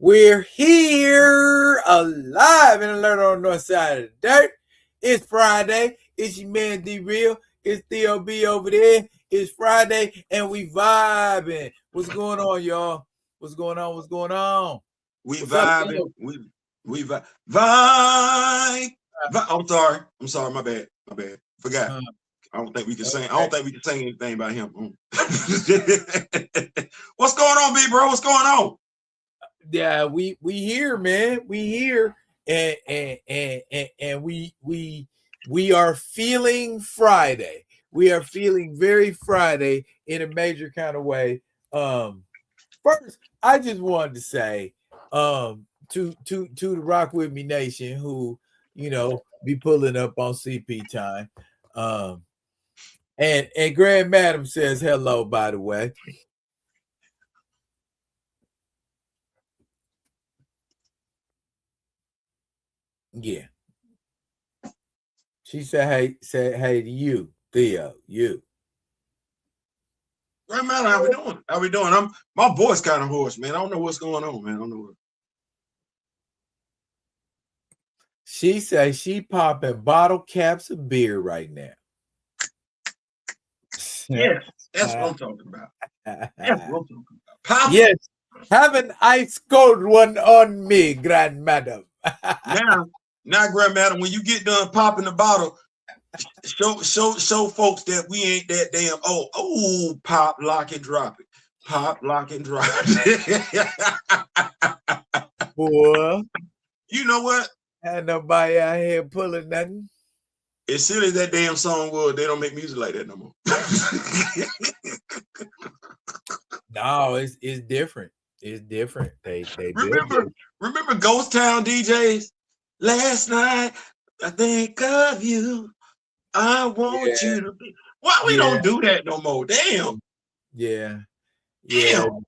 We're here alive and alert on the north side of the dirt. It's Friday. It's your man D Real. It's Theo B over there. It's Friday and we vibing. What's going on, y'all? What's going on? What's going on? We What's up, vibing. Theo? We vibe. I'm sorry. My bad. Forgot. I don't think we can sing. I don't think we can sing anything by him. What's going on, B bro? What's going on? Yeah, we here, man. We here, and we are feeling Friday. We are feeling very Friday in a major kind of way. First, I just wanted to say, to the Rock With Me Nation, who be pulling up on CP time, and Grand Madam says hello, by the way. Yeah. She said hey to you, Theo, you. Right, man, how we doing? My voice kind of hoarse, man. I don't know what's going on, man. I don't know what. She says she popping bottle caps of beer right now. Yes, that's what I'm talking about. That's what I'm talking about. Pop. Yes. Have an ice cold one on me, Grand Madam. Now, Grand Madam, when you get done popping the bottle, show folks that we ain't that damn old. Oh, pop, lock, and drop it. Pop, lock, and drop it. Boy. You know what? Ain't nobody out here pulling nothing. As silly as that damn song was, they don't make music like that no more. No, it's different. It's different. They remember Ghost Town DJs? Last night I think of you. I want you to be. Why we don't do that no more? Damn. Yeah. Damn.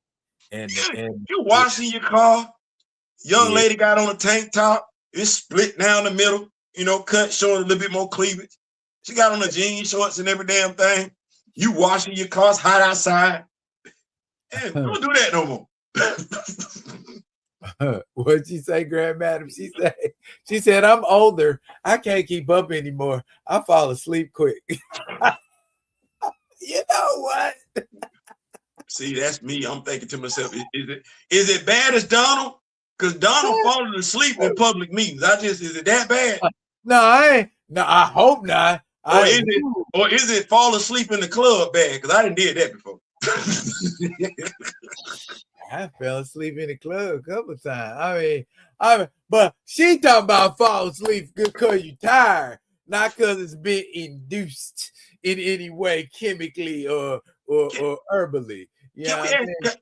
And you washing your car. Young lady got on a tank top. It's split down the middle. Cut showing a little bit more cleavage. She got on the jean shorts and every damn thing. You washing your car. It's hot outside. And don't do that no more. What'd she say, Grand Madam? She said, I'm older. I can't keep up anymore. I fall asleep quick. You know what? See, that's me. I'm thinking to myself, is it bad as Donald? Because Donald falling asleep in public meetings. Is it that bad? No, I hope not. Or is it fall asleep in the club bad? Because I didn't did that before. I fell asleep in the club a couple of times. But she talking about fall asleep because you're tired, not because it's been induced in any way, chemically or herbally. Yeah.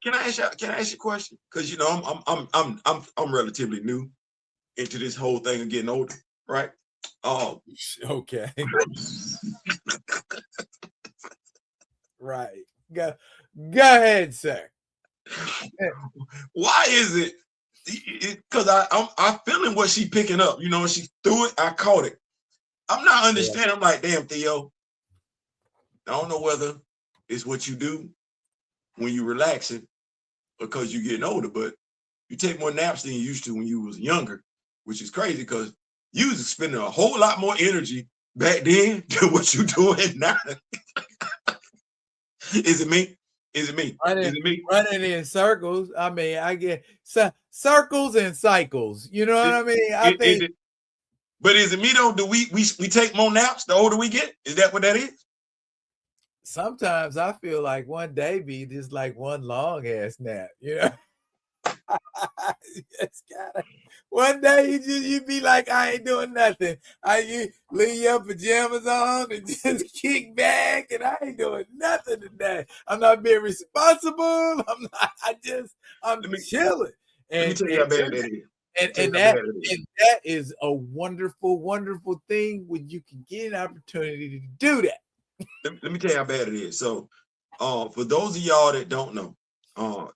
Can I ask you a question? Because I'm relatively new into this whole thing of getting older, right? Okay. Right. Go ahead, sir. Why is it? Because I'm feeling what she picking up. She threw it. I caught it. I'm not understanding. I'm like, damn, Theo. I don't know whether it's what you do when you're relaxing because you're getting older, but you take more naps than you used to when you was younger, which is crazy because you was spending a whole lot more energy back then than what you're doing now. Is it me? Running in circles. I mean, I get circles and cycles. You know what I mean? I think. But is it me though? Do we take more naps the older we get? Is that what that is? Sometimes I feel like one day be just like one long ass nap. One day you be like, I ain't doing nothing. You leave your pajamas on and just kick back, and I ain't doing nothing today. I'm not being responsible. I'm chilling. Let me tell you how bad that is. And that is a wonderful, wonderful thing when you can get an opportunity to do that. Let me tell you how bad it is. So, for those of y'all that don't know,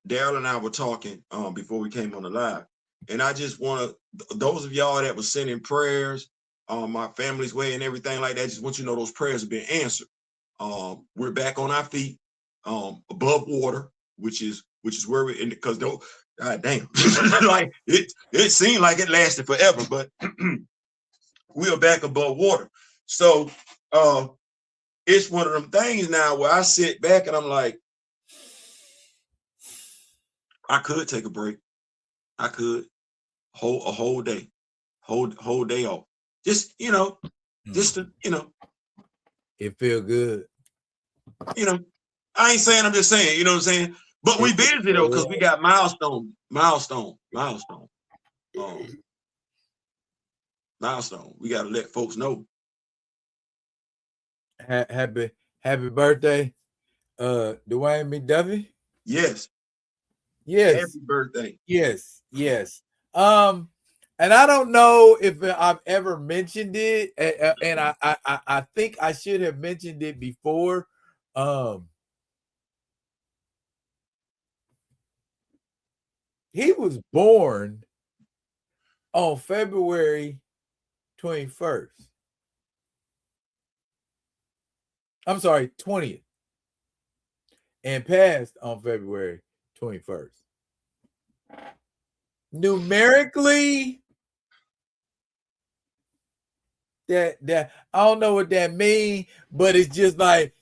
Daryl and I were talking before we came on the live, and I just want to, those of y'all that were sending prayers my family's way and everything like that, just want you to know those prayers have been answered. We're back on our feet, above water, which is where we, because God damn. Like it seemed like it lasted forever, but we are back above water. So it's one of them things now where I sit back and I'm like, I could take a break. I could hold a whole day, whole day off. Just, just to, it feel good. I ain't saying, I'm just saying, you know what I'm saying? But we busy though, because we got milestone. We got to let folks know. Happy birthday, Dwayne McDuffie. Yes. Happy birthday. Yes. And I don't know if I've ever mentioned it, and I think I should have mentioned it before. He was born on February 21st. I'm sorry, 20th. And passed on February 21st. Numerically, that I don't know what that means, but it's just like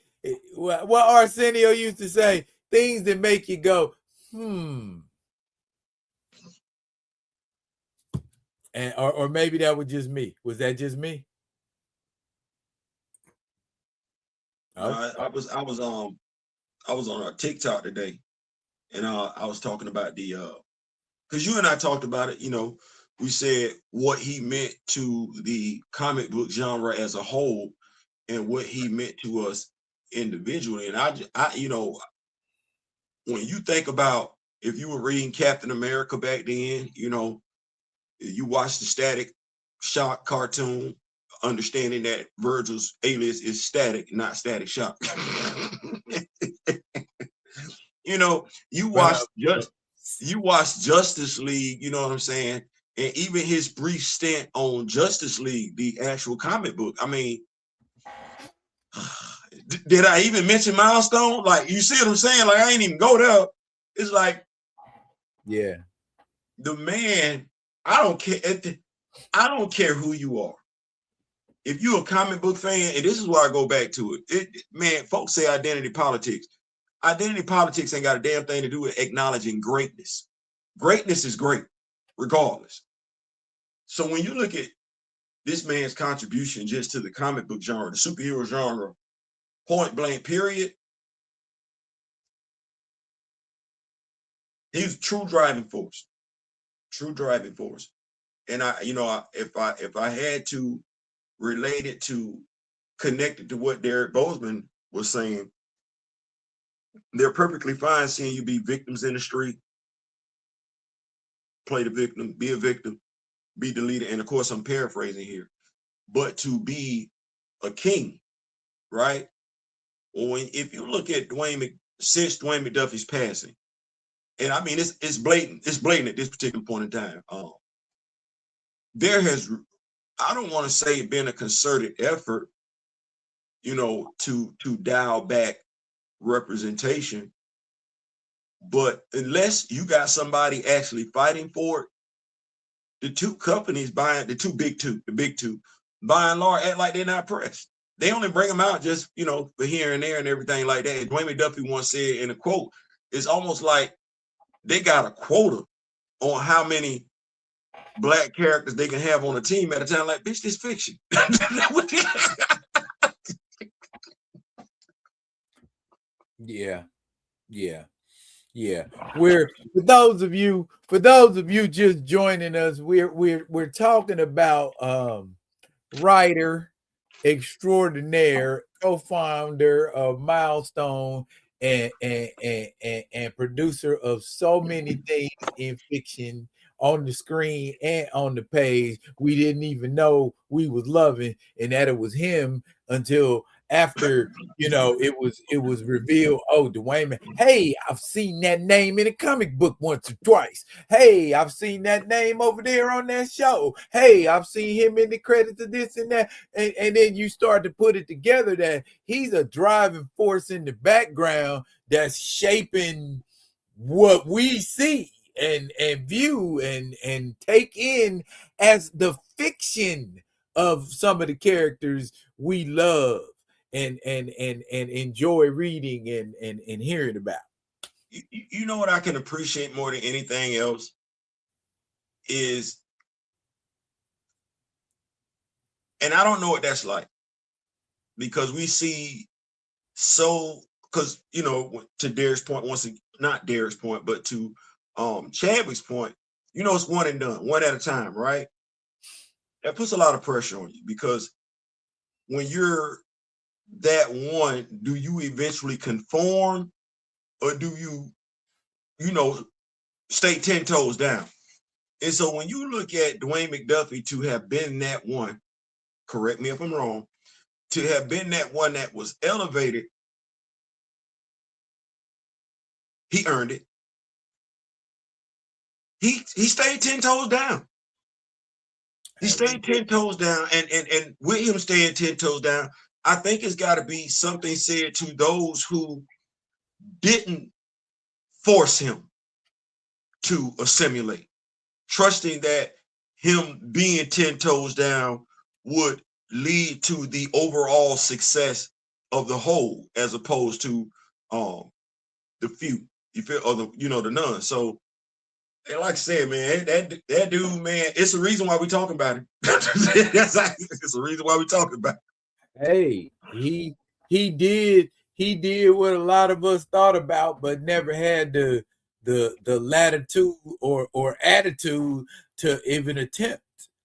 what Arsenio used to say, things that make you go, and or maybe that was just me. Was that just me? I was on a TikTok today, and I was talking about the because you and I talked about it. We said what he meant to the comic book genre as a whole, and what he meant to us individually. And I when you think about if you were reading Captain America back then, you watched the Static Shock cartoon, understanding that Virgil's alias is Static, not Static Shock. You watched Justice League, you know what I'm saying? And even his brief stint on Justice League, the actual comic book. I mean, did I even mention Milestone? Like, you see what I'm saying? Like, I ain't even go there. It's like, yeah, the man, I don't care who you are. If you're a comic book fan, and this is why I go back to it, man, folks say identity politics. Identity politics ain't got a damn thing to do with acknowledging greatness. Greatness is great, regardless. So when you look at this man's contribution just to the comic book genre, the superhero genre, point blank, period, he's a true driving force. And if I had to relate it to, connect it to what Derek Bozeman was saying, they're perfectly fine seeing you be victims in the street, play the victim, be a victim, be the leader. And of course, I'm paraphrasing here, but to be a king, right? Well, if you look at since Dwayne McDuffie's passing, and I mean, it's blatant at this particular point in time. There has, I don't want to say been a concerted effort, to dial back representation, but unless you got somebody actually fighting for it, the two companies buying the big two, by and large, act like they're not pressed. They only bring them out just, for here and there and everything like that. Dwayne McDuffie once said in a quote, it's almost like they got a quota on how many black characters they can have on a team at a time. Like, bitch, this fiction. Yeah. We're for those of you just joining us, we're talking about writer extraordinaire, co-founder of Milestone, and producer of so many things in fiction on the screen and on the page we didn't even know we was loving, and that it was him until after it was revealed. Oh, Dwayne, hey, I've seen that name in a comic book once or twice. Hey, I've seen that name over there on that show. Hey, I've seen him in the credits of this and that. And then you start to put it together that he's a driving force in the background that's shaping what we see and view and take in as the fiction of some of the characters we love and enjoy reading and hearing about. You know what I can appreciate more than anything else is, and I don't know what that's like, because we see because to Derek's point, not Derek's point, but to Chadwick's point, it's one and done, one at a time, right? That puts a lot of pressure on you, because when you're that one, do you eventually conform, or do you stay 10 toes down? And so when you look at Dwayne McDuffie to have been that one, correct me if I'm wrong, to have been that one that was elevated, he earned it. He stayed 10 toes down. He stayed 10 toes down, and with him staying 10 toes down, I think it's got to be something said to those who didn't force him to assimilate, trusting that him being 10 toes down would lead to the overall success of the whole, as opposed to the few. You feel, or the none. So, and like I said, man, that dude, man, it's the reason why we talking about him. It's the reason why we talking about him. Hey, he did what a lot of us thought about, but never had the latitude or attitude to even attempt.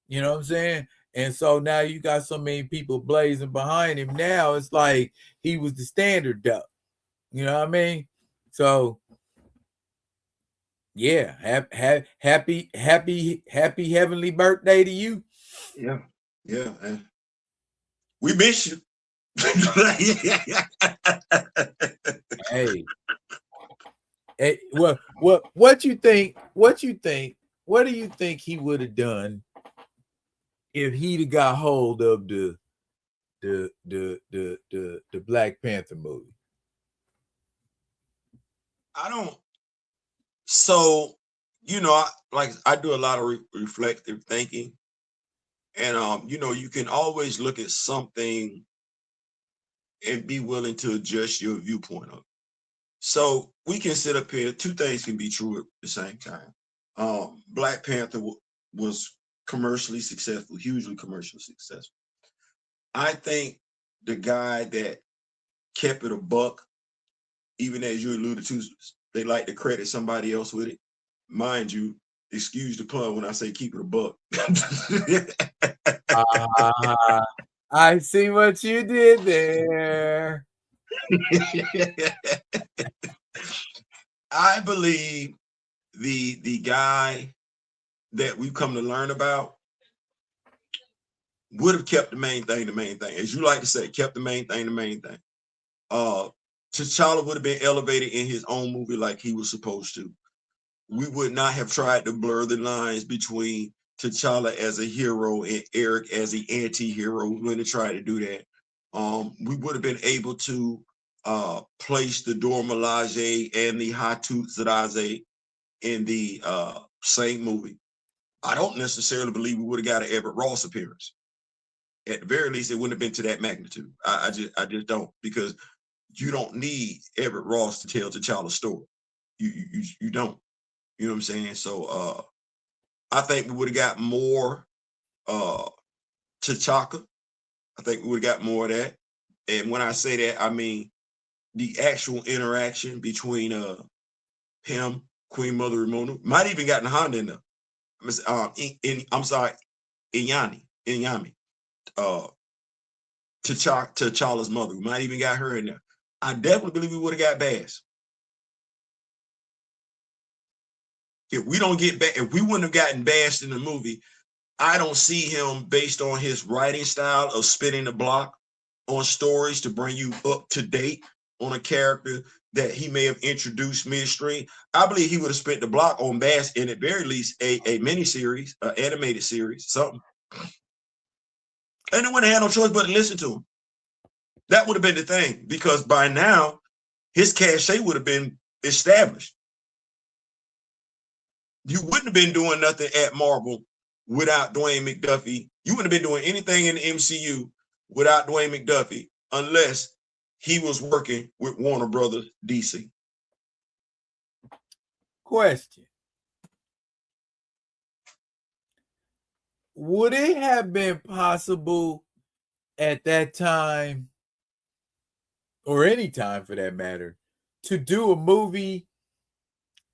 You know what I'm saying? And so now you got so many people blazing behind him. Now it's like he was the standard duck. You know what I mean? So yeah, happy heavenly birthday to you. Yeah, yeah. We miss you. Hey, what you think? What do you think he would have done if he'd have got hold of the Black Panther movie? I don't. So, I do a lot of reflective thinking, and you can always look at something and be willing to adjust your viewpoint of it. So we can sit up here. Two things can be true at the same time. Black Panther was commercially successful, hugely commercially successful. I think the guy that kept it a buck, even as you alluded to, they like to credit somebody else with it. Mind you, excuse the pun when I say keep it a buck. I see what you did there. I believe the guy that we've come to learn about would have kept the main thing, as you like to say, kept the main thing. T'Challa would have been elevated in his own movie like he was supposed to. We would not have tried to blur the lines between T'Challa as a hero and Eric as the anti-hero. We wouldn't have tried to do that. We would have been able to place the Dora Milaje and the Hatu Zadaze in the same movie. I don't necessarily believe we would have got an Everett Ross appearance. At the very least, it wouldn't have been to that magnitude. I just don't, because you don't need Everett Ross to tell T'Challa's story. You don't. You know what I'm saying? So I think we would have got more T'Chaka. I think we would have got more of that. And when I say that, I mean the actual interaction between him, Queen Mother Ramona, might even gotten Honda in there. I'm sorry, Inyami, T'Challa's mother. We might even got her in there. I definitely believe we would have got Bass. If we don't get back, if we wouldn't have gotten bashed in the movie, I don't see him, based on his writing style of spinning the block on stories to bring you up to date on a character that he may have introduced midstream. I believe he would have spent the block on Bass, in at very least a mini series, an animated series, something. And they wouldn't have had no choice but to listen to him. That would have been the thing, because by now his cachet would have been established. You wouldn't have been doing nothing at Marvel without Dwayne McDuffie. You wouldn't have been doing anything in the MCU without Dwayne McDuffie unless he was working with Warner Brothers DC. Question. Would it have been possible at that time, or any time for that matter, to do a movie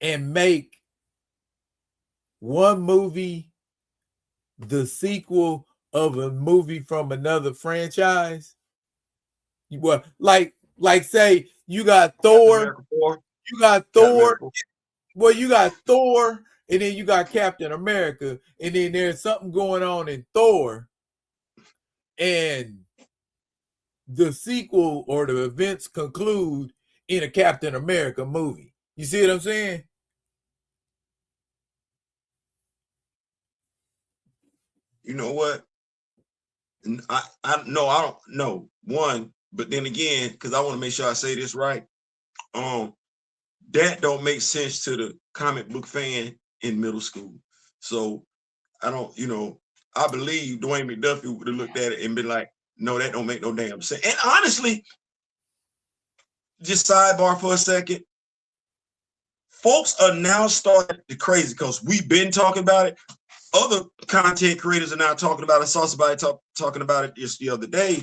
and make one movie the sequel of a movie from another franchise? Well, like say you got Thor, you got Thor, well, you got Thor, and then you got Captain America, and then there's something going on in Thor, and the sequel or the events conclude in a Captain America movie. You see what I'm saying? You know what? I don't know. One, but then again, because I want to make sure I say this right, that don't make sense to the comic book fan in middle school. So I don't, I believe Dwayne McDuffie would have looked at it and been like, no, that don't make no damn sense. And honestly, just sidebar for a second, folks are now starting to crazy because we've been talking about it. Other content creators are now talking about it. I saw somebody talking about it just the other day,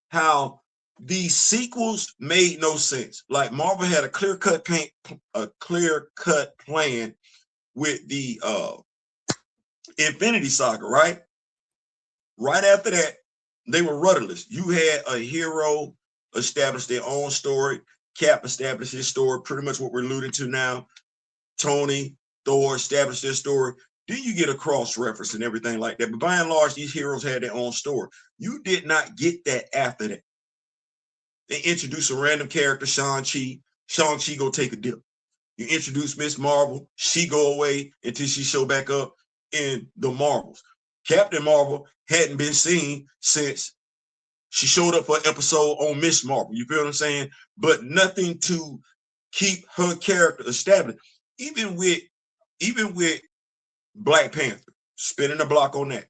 how these sequels made no sense. Like Marvel had a clear-cut plan with the Infinity Saga, right? Right after that, they were rudderless. You had a hero establish their own story. Cap established his story, pretty much what we're alluding to now. Tony, Thor established their story. Then you get a cross reference and everything like that. But by and large, these heroes had their own story. You did not get that after that. They introduce a random character, Shang-Chi. Shang-Chi go take a dip. You introduce Miss Marvel. She go away until she show back up in the Marvels. Captain Marvel hadn't been seen since she showed up for an episode on Miss Marvel. You feel what I'm saying? But nothing to keep her character established. Even with Black Panther, spinning the block on that.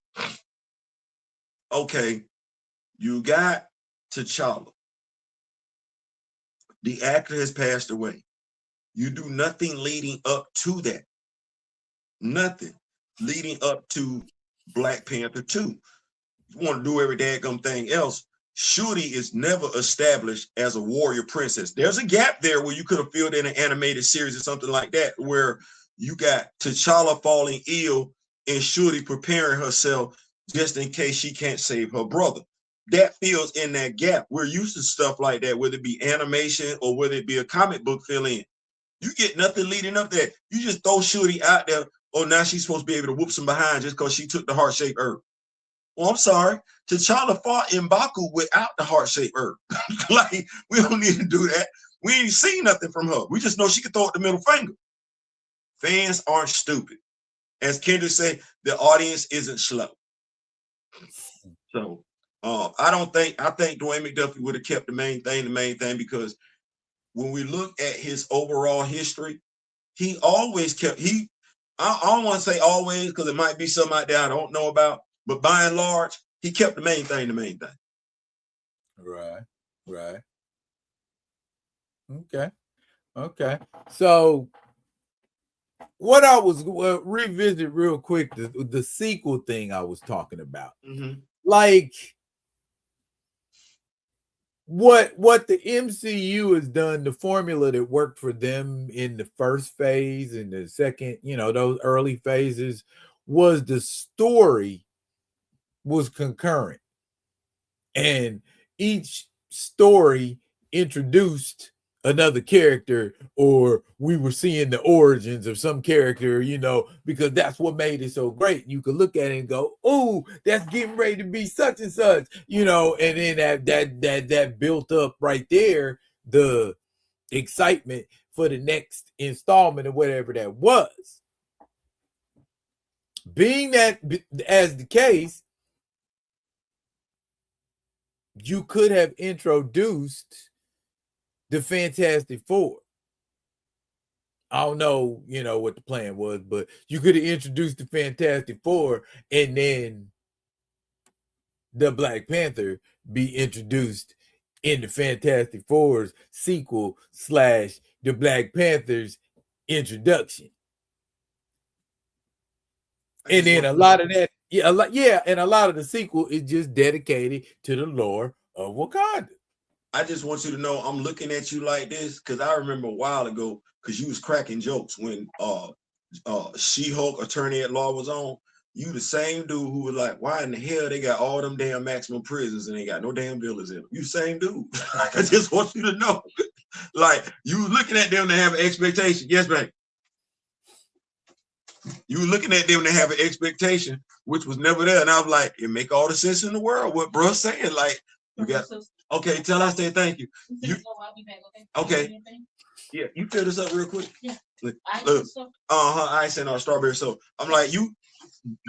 Okay, you got T'Challa. The actor has passed away. You do nothing leading up to that. Nothing leading up to Black Panther 2. You want to do every daggum thing else. Shuri is never established as a warrior princess. There's a gap there where you could have filled in an animated series or something like that, where you got T'Challa falling ill and Shuri preparing herself just in case she can't save her brother. That fills in that gap. We're used to stuff like that, whether it be animation or whether it be a comic book fill in. You get nothing leading up there. You just throw Shuri out there. Oh, now she's supposed to be able to whoop some behind just because she took the heart-shaped herb. Well, I'm sorry. T'Challa fought in Baku without the heart-shaped herb. Like, we don't need to do that. We ain't seen nothing from her. We just know she can throw it the middle finger. Fans aren't stupid. As Kendrick said, the audience isn't slow. So I think Dwayne McDuffie would have kept the main thing, because when we look at his overall history, he always kept, I don't want to say always because it might be something out there I don't know about, but by and large, he kept the main thing. Right. Okay. So what I was revisit real quick, the sequel thing I was talking about. Mm-hmm. Like what the MCU has done, the formula that worked for them in the first phase and the second, those early phases, was the story was concurrent. And each story introduced another character, or we were seeing the origins of some character, because that's what made it so great. You could look at it and go, oh, that's getting ready to be such and such, and then that built up right there the excitement for the next installment or whatever that was. Being that as the case, you could have introduced the Fantastic Four. I don't know, what the plan was, but you could have introduced the Fantastic Four and then the Black Panther be introduced in the Fantastic Four's sequel / the Black Panther's introduction. And then a lot of that, and a lot of the sequel is just dedicated to the lore of Wakanda. I just want you to know I'm looking at you like this because I remember a while ago because you was cracking jokes when She-Hulk Attorney at Law was on. You the same dude who was like, why in the hell they got all them damn maximum prisons and they got no damn villains in them? You same dude. I just want you to know. Like, you looking at them to have an expectation. Yes, man. You looking at them to have an expectation, which was never there. And I was like, it make all the sense in the world what bro's saying. Like, you got, okay, tell I say thank you. Okay. Yeah, you fill this up real quick. Yeah. Look, I ain't saying no strawberry soda. I'm like,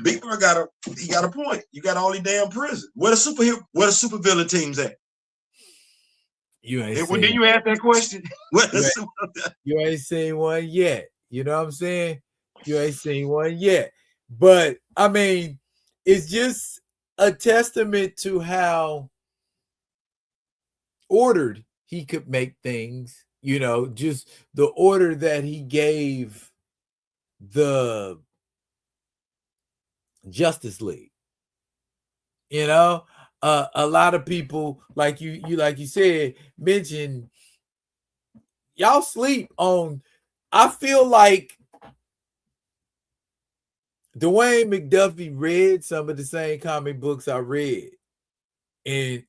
Big Bro got a point. You got all these damn prisons. Where the supervillain teams at? You ain't when did you ask that question? You ain't seen one yet. You know what I'm saying? You ain't seen one yet. But I mean, it's just a testament to how ordered he could make things, just the order that he gave the Justice League. A lot of people, like you said, mentioned y'all sleep on. I feel like Dwayne McDuffie read some of the same comic books I read, and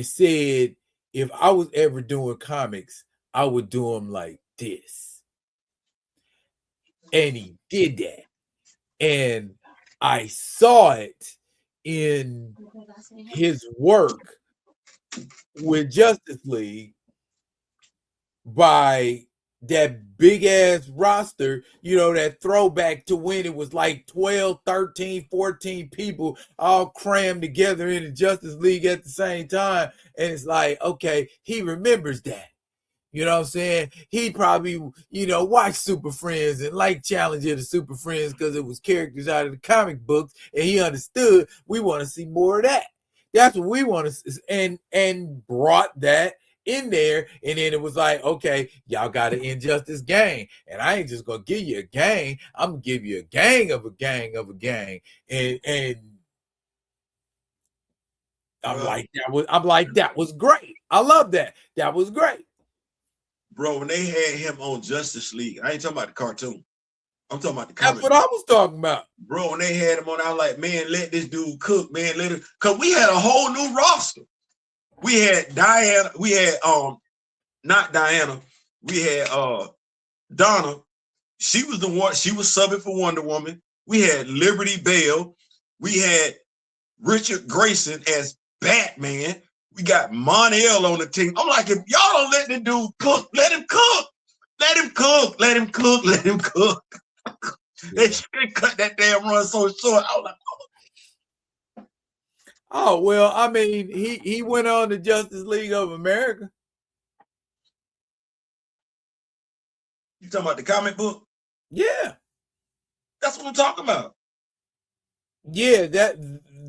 said if I was ever doing comics, I would do them like this. And he did that, and I saw it in his work with Justice League by that big ass roster, that throwback to when it was like 12, 13, 14 people all crammed together in the Justice League at the same time. And it's like, okay, he remembers that. You know what I'm saying? He probably, watched Super Friends and liked Challenger to Super Friends because it was characters out of the comic books, and he understood we want to see more of that. That's what we want to see, and brought that in there, and then it was like, okay, y'all got an Injustice gang, and I ain't just gonna give you a gang, I'm gonna give you a gang of a gang of a gang, and I'm like, that was great. I love that. That was great. Bro, when they had him on Justice League, I ain't talking about the cartoon. I'm talking about the comic. That's what I was talking about. Bro, when they had him on, I was like, man, let this dude cook, man. Because we had a whole new roster. We had Diana, we had not Diana, we had Donna. She was the one, she was subbing for Wonder Woman. We had Liberty Bell. We had Richard Grayson as Batman. We got Mon-El on the team. I'm like, if y'all don't let the dude cook, let him cook. Let him cook. Let him cook. Let him cook. They cut that damn run so short. I was like, oh, well, I mean, he went on the Justice League of America. You talking about the comic book? Yeah. That's what I'm talking about. Yeah,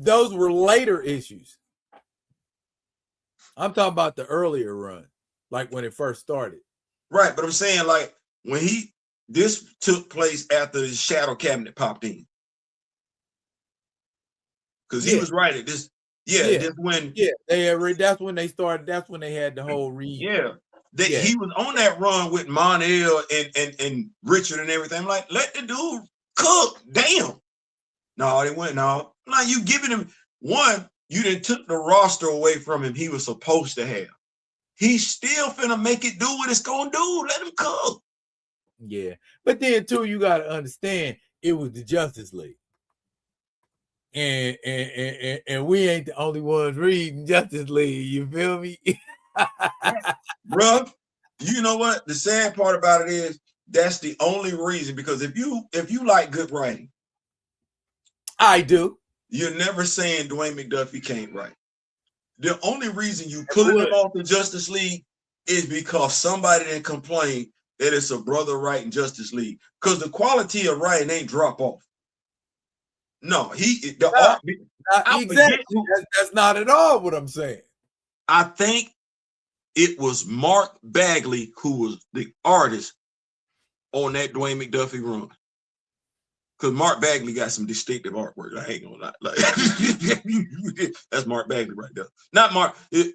those were later issues. I'm talking about the earlier run, like when it first started. Right, but I'm saying like when this took place after the Shadow Cabinet popped in. Because he was right at this. This when that's when they started. That's when they had the whole read. He was on that run with Mon-El and Richard and everything. I'm like, let the dude cook. Damn. No, they went no. Like you giving him one. You didn't took the roster away from him he was supposed to have. He's still finna make it do what it's gonna do. Let him cook. Yeah. But then too, you gotta understand it was the Justice League. And we ain't the only ones reading Justice League. You feel me? Bro, you know what? The sad part about it is that's the only reason, because if you like good writing, I do. You're never saying Dwayne McDuffie can't write. The only reason you pulling him off the Justice League is because somebody didn't complain that it's a brother writing Justice League, because the quality of writing ain't drop off. No, art. Exactly. That's not at all what I'm saying. I think it was Mark Bagley who was the artist on that Dwayne McDuffie run. Because Mark Bagley got some distinctive artwork. I ain't gonna lie. Like, that's Mark Bagley right there. Not Mark. Fabian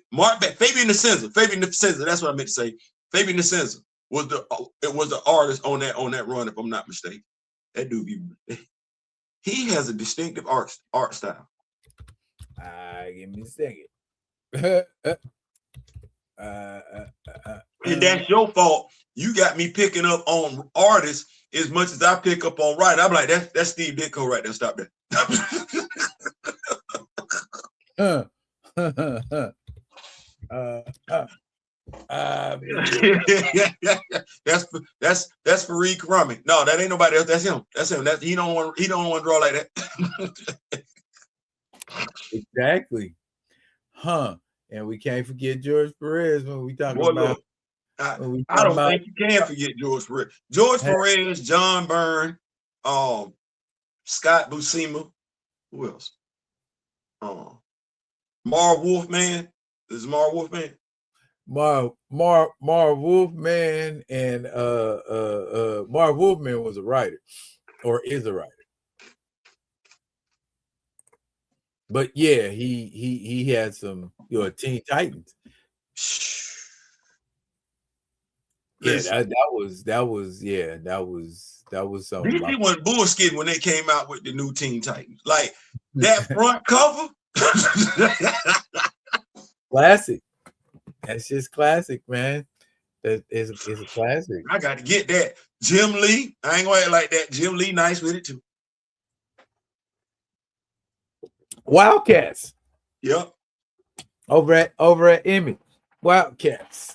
Nicieza. Fabian Nicieza. That's what I meant to say. Fabian Nicieza was the artist on that run, if I'm not mistaken. That dude, he has a distinctive art style. Give me a second. And that's your fault. You got me picking up on artists as much as I pick up on writing. I'm like, that's Steve Ditko right there. Stop that. That's Fareed Karami. No, that ain't nobody else. That's him. That's him. He don't want to draw like that. Exactly. And we can't forget George Perez when we talk about. I don't think you can forget George Perez. George Perez, John Byrne, Scott Buscema. Who else? Marv Wolfman. This is Marv Wolfman. Marv Wolfman, and Marv Wolfman was a writer, or is a writer. But yeah, he had some Teen Titans. Yeah, that was something. DC wasn't bullshitting when they came out with the new Teen Titans. Like that front cover. Classic. That's just classic, man. That is a classic. I got to get that. Jim Lee. I ain't gonna act like that. Jim Lee nice with it too. Wildcats. Yep. Over at Image. Wildcats.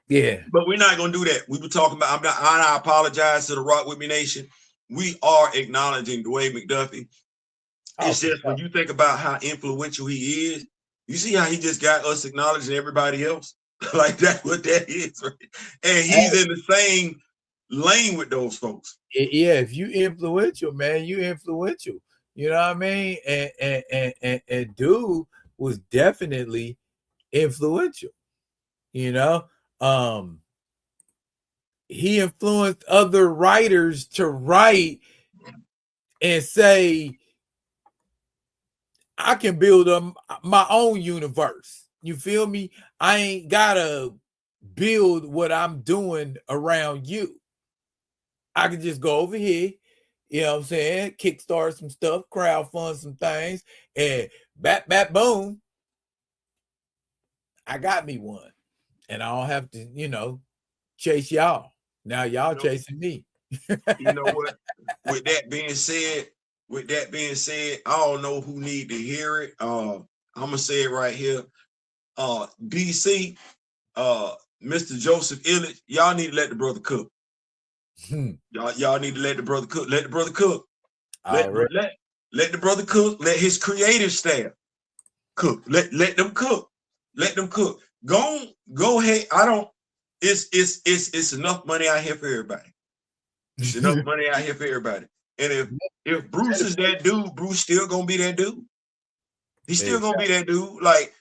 Yeah. But we're not gonna do that. We were talking about. I apologize to the Rock With Me Nation. We are acknowledging Dwayne McDuffie. It's just when you think about how influential he is, you see how he just got us acknowledging everybody else. Like that's what that is, right? And he's in the same lane with those folks. Yeah, if you influential, man, you influential. You know what I mean? And dude was definitely influential. You know, he influenced other writers to write and say, I can build my own universe. You feel me? I ain't gotta build what I'm doing around you. I can just go over here, you know what I'm saying? Kickstart some stuff, crowdfund some things, and boom. I got me one. And I don't have to, chase y'all. Now y'all chasing me. You know what? With that being said, I don't know who need to hear it. I'm gonna say it right here. DC, Mr. Joseph Illich, y'all need to let the brother cook. Y'all need to let the brother cook. Let the brother cook. Let the brother cook. Let his creative staff cook. Let them cook. Let them cook. Go ahead. It's enough money out here for everybody. It's enough money out here for everybody. And if Bruce is that dude, Bruce still gonna be that dude. He's still gonna be that dude. Like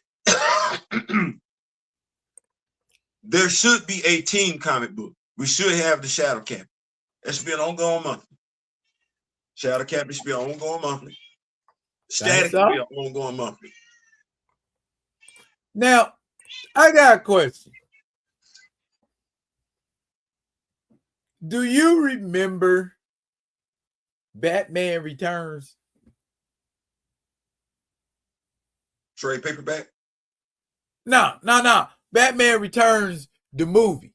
there should be a team comic book. We should have the Shadow Cap. That should be an ongoing monthly. Shadow Cap should be an ongoing monthly. Static should be an ongoing monthly. Now, I got a question. Do you remember Batman Returns? Trade paperback? No. Batman Returns, the movie.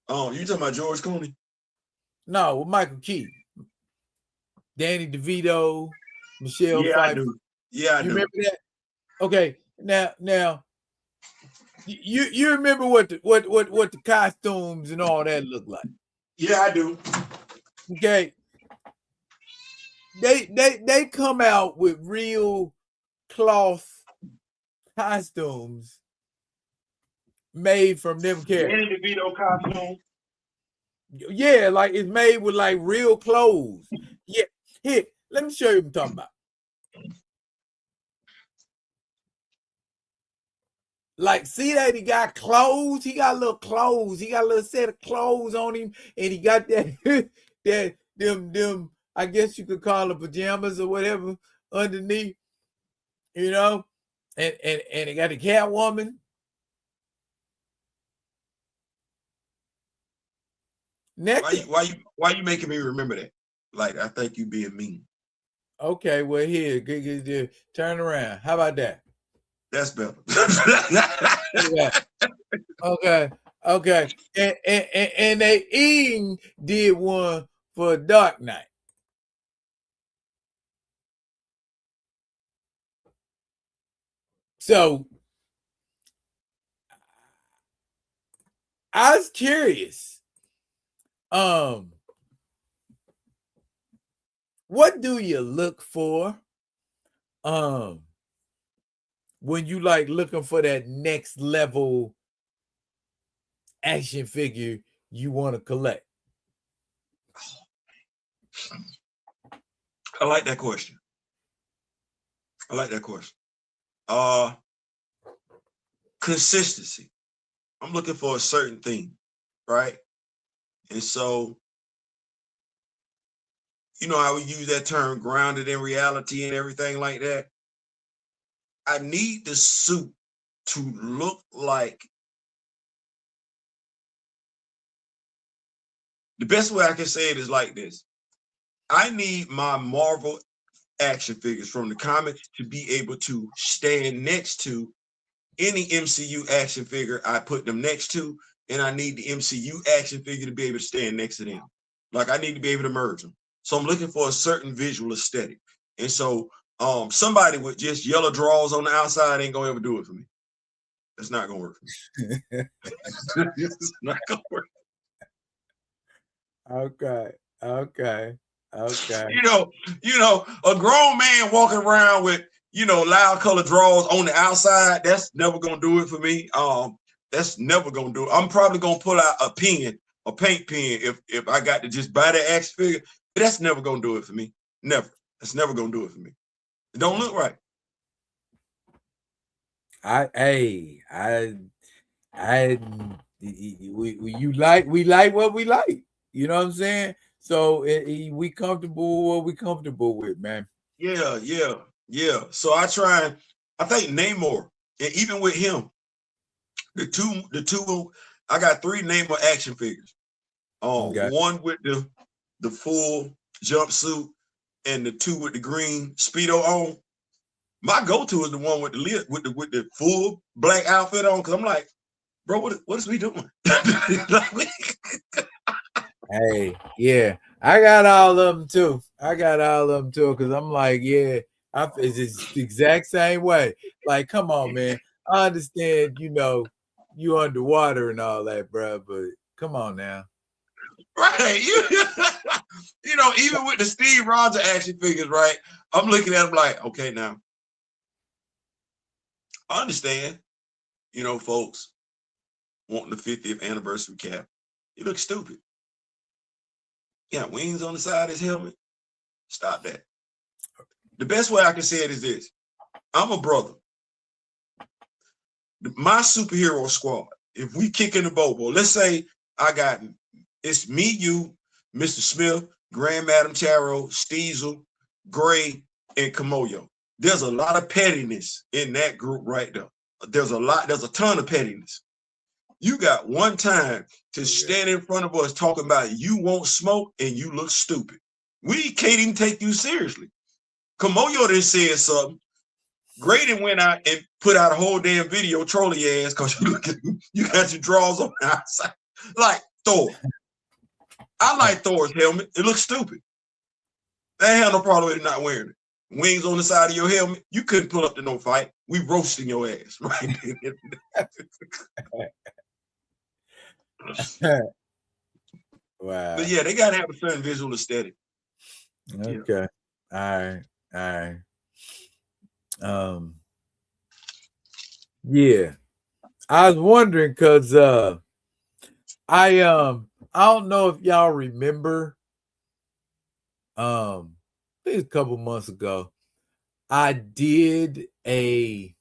Oh, you talking about George Clooney? No, with Michael Keaton. Danny DeVito, Michelle Pfeiffer. I do. Yeah, I do. Remember that? Okay. Now you remember what the costumes and all that look like? Yeah, I do. Okay. They come out with real cloth costumes made from them characters. Danny DeVito costume. Yeah, like it's made with like real clothes. Yeah, here, let me show you what I'm talking about. Like, see that he got clothes? He got little clothes. He got a little set of clothes on him, and he got that them. I guess you could call them pajamas or whatever underneath, you know. And he got the Catwoman. Why you making me remember that? Like, I think you being mean. Okay, well here, turn around. How about that? That's better. Okay. And they even did one for Dark Knight. So I was curious. What do you look for? When you like looking for that next level action figure you want to collect? I like that question. Consistency. I'm looking for a certain thing, right? And so, you know how we use that term grounded in reality and everything like that? I need the suit to look like, the best way I can say it is like this. I need my Marvel action figures from the comics to be able to stand next to any MCU action figure I put them next to, and I need the MCU action figure to be able to stand next to them. Like, I need to be able to merge them. So I'm looking for a certain visual aesthetic. And so somebody with just yellow drawers on the outside ain't gonna ever do it for me. It's not gonna work for me. It's not gonna work. Okay. You know, a grown man walking around with, loud colored drawers on the outside, that's never gonna do it for me. That's never gonna do it. I'm probably gonna pull out a paint pen if I got to just buy that action figure. But that's never gonna do it for me. Never. That's never gonna do it for me. It don't look right. We like what we like. You know what I'm saying? So we comfortable with what we comfortable with, man. Yeah. So I think Namor, and even with him, the two, I got 3 Namor action figures. Okay. One with the full jumpsuit and the 2 with the green Speedo on. My go-to is the one with the full black outfit on, because I'm like, bro, what is we doing? Hey, yeah, I got all of them too. Because I'm like, yeah, it's the exact same way. Like, come on, man. I understand, you underwater and all that, bro, but come on now. Right. Even with the Steve Rogers action figures, right? I'm looking at them like, okay, now, I understand, folks wanting the 50th anniversary cap. You look stupid. Yeah, wings on the side of his helmet. Stop that. The best way I can say it is this. I'm a brother. My superhero squad, if we kick in the bobo, let's say it's me, you, Mr. Smith, Grand Madam Charo, Steezel, Gray, and Kamoyo. There's a lot of pettiness in that group right there. There's a ton of pettiness. You got one time to stand in front of us talking about you won't smoke and you look stupid. We can't even take you seriously. Kamoyo then said something. Graydon went out and put out a whole damn video trolling your ass because you got your drawers on the outside. Like Thor. I like Thor's helmet. It looks stupid. I ain't have no problem with it not wearing it. Wings on the side of your helmet. You couldn't pull up to no fight. We roasting your ass, right? Wow. But yeah, they gotta have a certain visual aesthetic. Okay. Yeah. All right. Yeah. I was wondering because I don't know if y'all remember I think a couple months ago I did a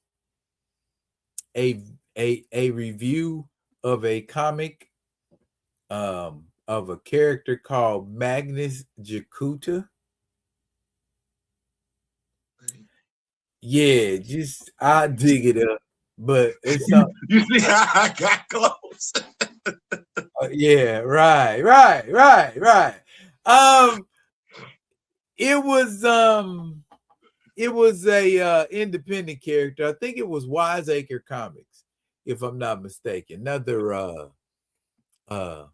a review of a comic of a character called Magnus Jakuta. Yeah, just I dig it up, but it's You, something. you see how I got close? Yeah, right. Um, it was it was a independent character. I think it was Wiseacre Comics, if I'm not mistaken. Another uh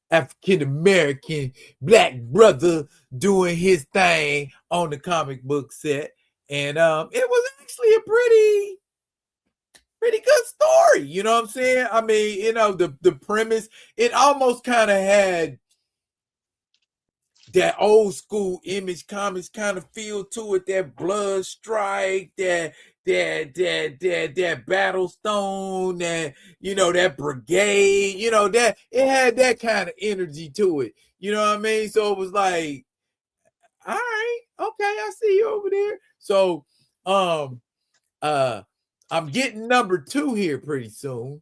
African American black brother doing his thing on the comic book set, and it was actually a pretty good story. You know what I'm saying? I mean, the premise, it almost kind of had that old school Image Comics kind of feel to it, that Blood Strike, that Battlestone, that that Brigade, that it had that kind of energy to it. You know what I mean? So it was like, all right, okay, I see you over there. So um uh I'm getting number 2 here pretty soon.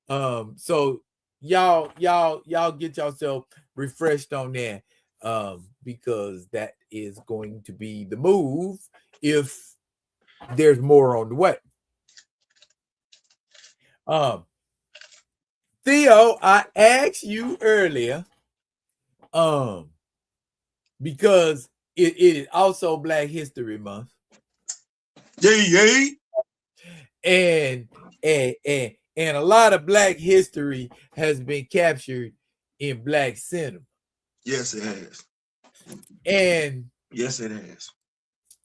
So y'all get yourself refreshed on that. Because that is going to be the move if there's more on the way. Um, Theo, I asked you earlier, um, because it is also Black History Month, Yay. and and a lot of Black history has been captured in Black cinema, Yes, it has. and Yes, it has.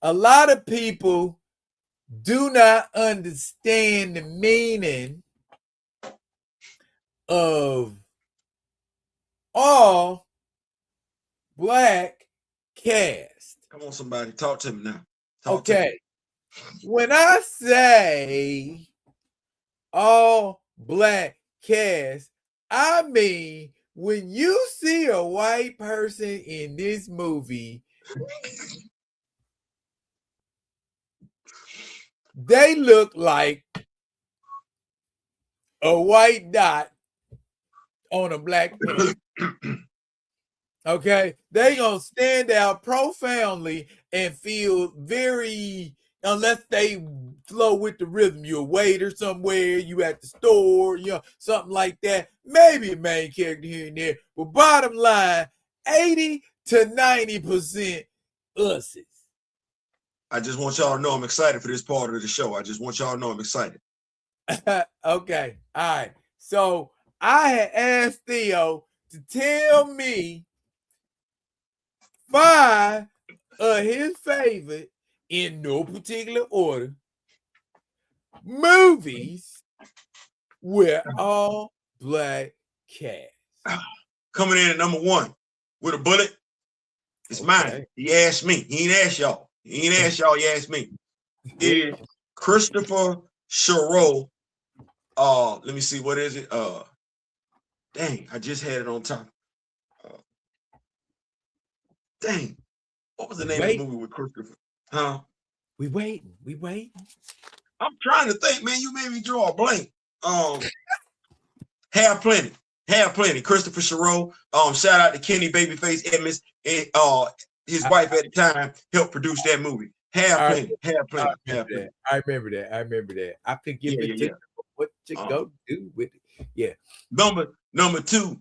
a lot of people do not understand the meaning of all Black cast. Come on, somebody. Talk to me now. Talk to me. Okay. When I say all Black cast, I mean when you see a white person in this movie, they look like a white dot on a black panther. Okay, they gonna stand out profoundly and feel very, unless they flow with the rhythm. You're a waiter somewhere, you at the store, something like that. Maybe a main character here and there, but bottom line, 80 to 90% us's. I just want y'all to know I'm excited for this part of the show. I just want y'all to know I'm excited. Okay, all right. So I had asked Theo to tell me 5 of his favorite, in no particular order, movies with all Black cast. Coming in at number 1 with a bullet. It's mine. He asked me. He ain't asked y'all. He ain't asked y'all. He asked me. Is Christopher Chereau. Let me see. What is it? Dang, I just had it on top. Dang, what was the name of the movie with Christopher? Huh? We waiting. I'm trying to think, man. You made me draw a blank. Have plenty. Christopher Chereau. Shout out to Kenny Babyface Edmonds and his wife at the time helped produce that movie. Have plenty. I remember that. I could give it to you. What you go do with it? Yeah. Number two,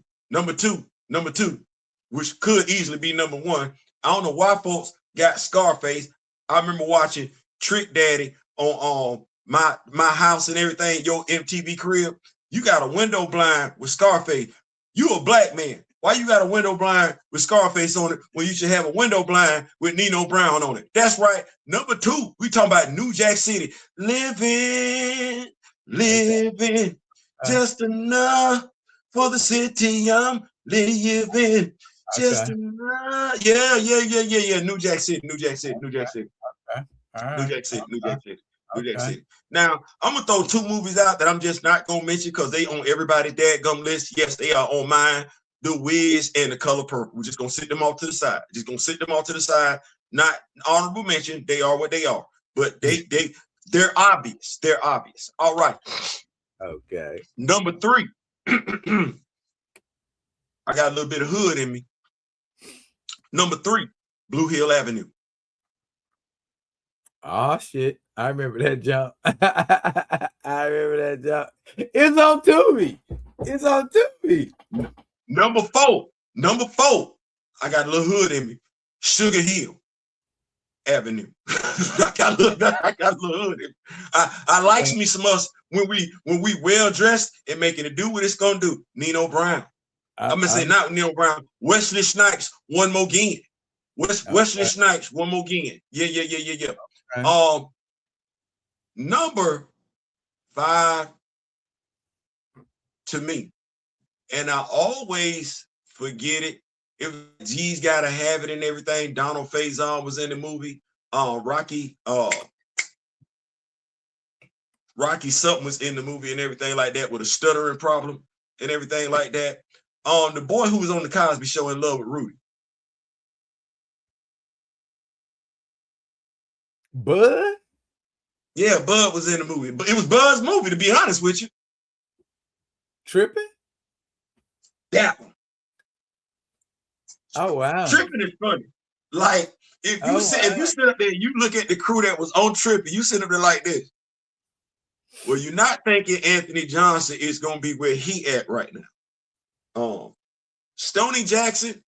which could easily be number 1. I don't know why folks got Scarface. I remember watching Trick Daddy on my house and everything, your MTV crib. You got a window blind with Scarface. You a black man. Why you got a window blind with Scarface on it when you should have a window blind with Nino Brown on it? That's right. Number 2, we talking about New Jack City. Living, just enough for the city I'm living. Just enough. Yeah. New Jack City. Okay. All right. with that city. Now, I'm gonna throw two movies out that I'm just not gonna mention because they on everybody's dadgum list. Yes, they are on mine. The Wiz and The Color Purple. We're just gonna sit them off to the side. Not honorable mention. They are what they are. But they're obvious. They're obvious. All right. Okay. Number 3. I got a little bit of hood in me. Number 3, Blue Hill Avenue. Oh shit. I remember that jump. I remember that jump. It's on Tubi. It's on Tubi. Number 4. I got a little hood in me. Sugar Hill Avenue. I got a little hood in me. I likes me some us when we well dressed and making it do what it's gonna do. Nino Brown. I'm gonna say not Nino Brown. Wesley Snipes, One More Again. Wesley Snipes, One More Again. Yeah. Okay. Number 5 to me, and I always forget it. If G's Gotta Have It and everything, Donald Faison was in the movie. Rocky something was in the movie and everything like that with a stuttering problem and everything like that. The boy who was on the Cosby Show in love with Rudy. Bud? Yeah, Bud was in the movie. But it was Bud's movie, to be honest with you. Tripping? That one. Oh wow. Tripping is funny. Like if you sit up there and you look at the crew that was on Tripping, you sit up there like this. Well, you're not thinking Anthony Johnson is gonna be where he at right now. Stoney Jackson,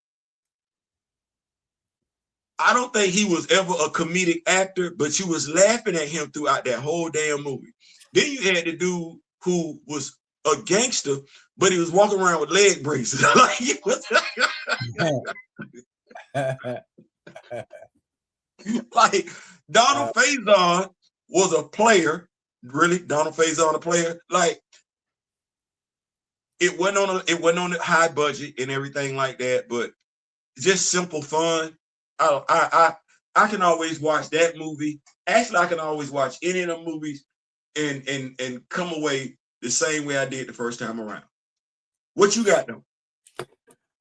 I don't think he was ever a comedic actor, but you was laughing at him throughout that whole damn movie. Then you had the dude who was a gangster, but he was walking around with leg braces. Like he was like Donald Faison was a player. Really, Donald Faison a player. Like it wasn't on a high budget and everything like that, but just simple fun. I can always watch that movie. Actually, I can always watch any of them movies and come away the same way I did the first time around. What you got though?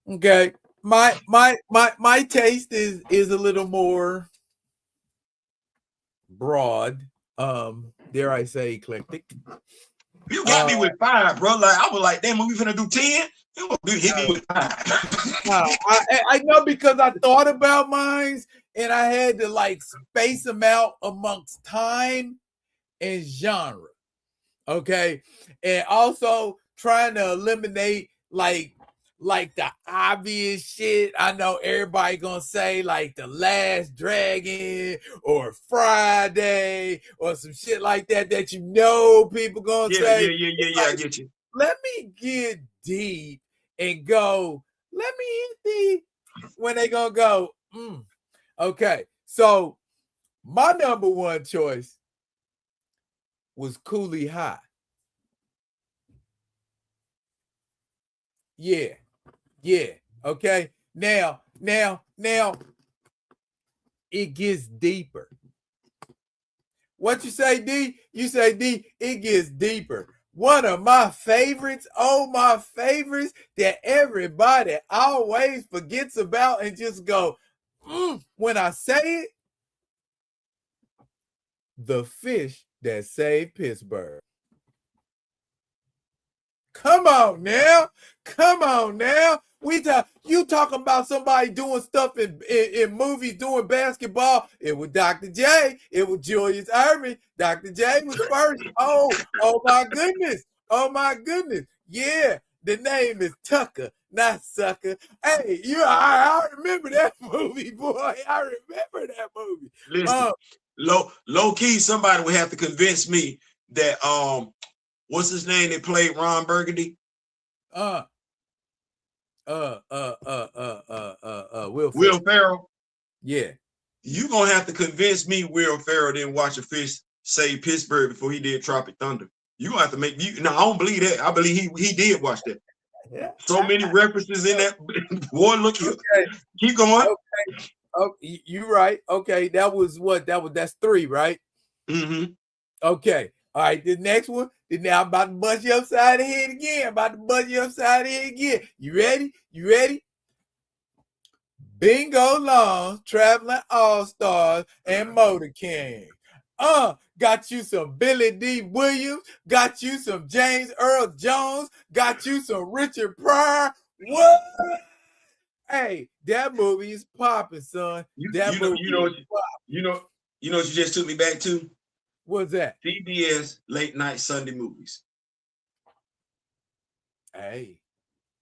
Okay. My taste is a little more broad. Dare I say eclectic. You got me with 5, bro. Like I was like, damn, we finna do 10. You hit me with 5. I know because I thought about mine and I had to like space them out amongst time and genre. Okay. And also trying to eliminate like the obvious shit. I know everybody gonna say like The Last Dragon or Friday or some shit like that you know people gonna say. Yeah, I get you. Let me get deep and go, let me hit deep when they gonna go, Okay, so my number 1 choice was Cooley High. Yeah. Okay. Now it gets deeper. What you say, D? You say, D, it gets deeper. One of my favorites, that everybody always forgets about and just go, when I say it, The Fish That Saved Pittsburgh. Come on now. You talking about somebody doing stuff in movies, doing basketball. It was Dr. J. It was Julius Erving. Dr. J was first. Oh my goodness. Yeah, the name is Tucker, not Sucker. Hey, I remember that movie, boy. I remember that movie. Listen, low key, somebody would have to convince me that what's his name that played Ron Burgundy? Will Ferrell. Yeah. You gonna have to convince me Will Ferrell didn't watch A Fish Save Pittsburgh before he did Tropic Thunder. You gonna have to make me. No, I don't believe that. I believe he did watch that. Yeah. So many references in that. Boy, look here. Okay. Keep going. Okay. Oh, you're right. Okay, that's 3, right? Mm-hmm. Okay. All right. The next one. Now I'm about to bust you upside the head again. You ready? Bingo Long, Traveling All-Stars, and Motor King. Got you some Billy D. Williams, got you some James Earl Jones, got you some Richard Pryor. What? Hey, that movie is popping, son. You know what you just took me back to? What's that? CBS late night Sunday movies. Hey.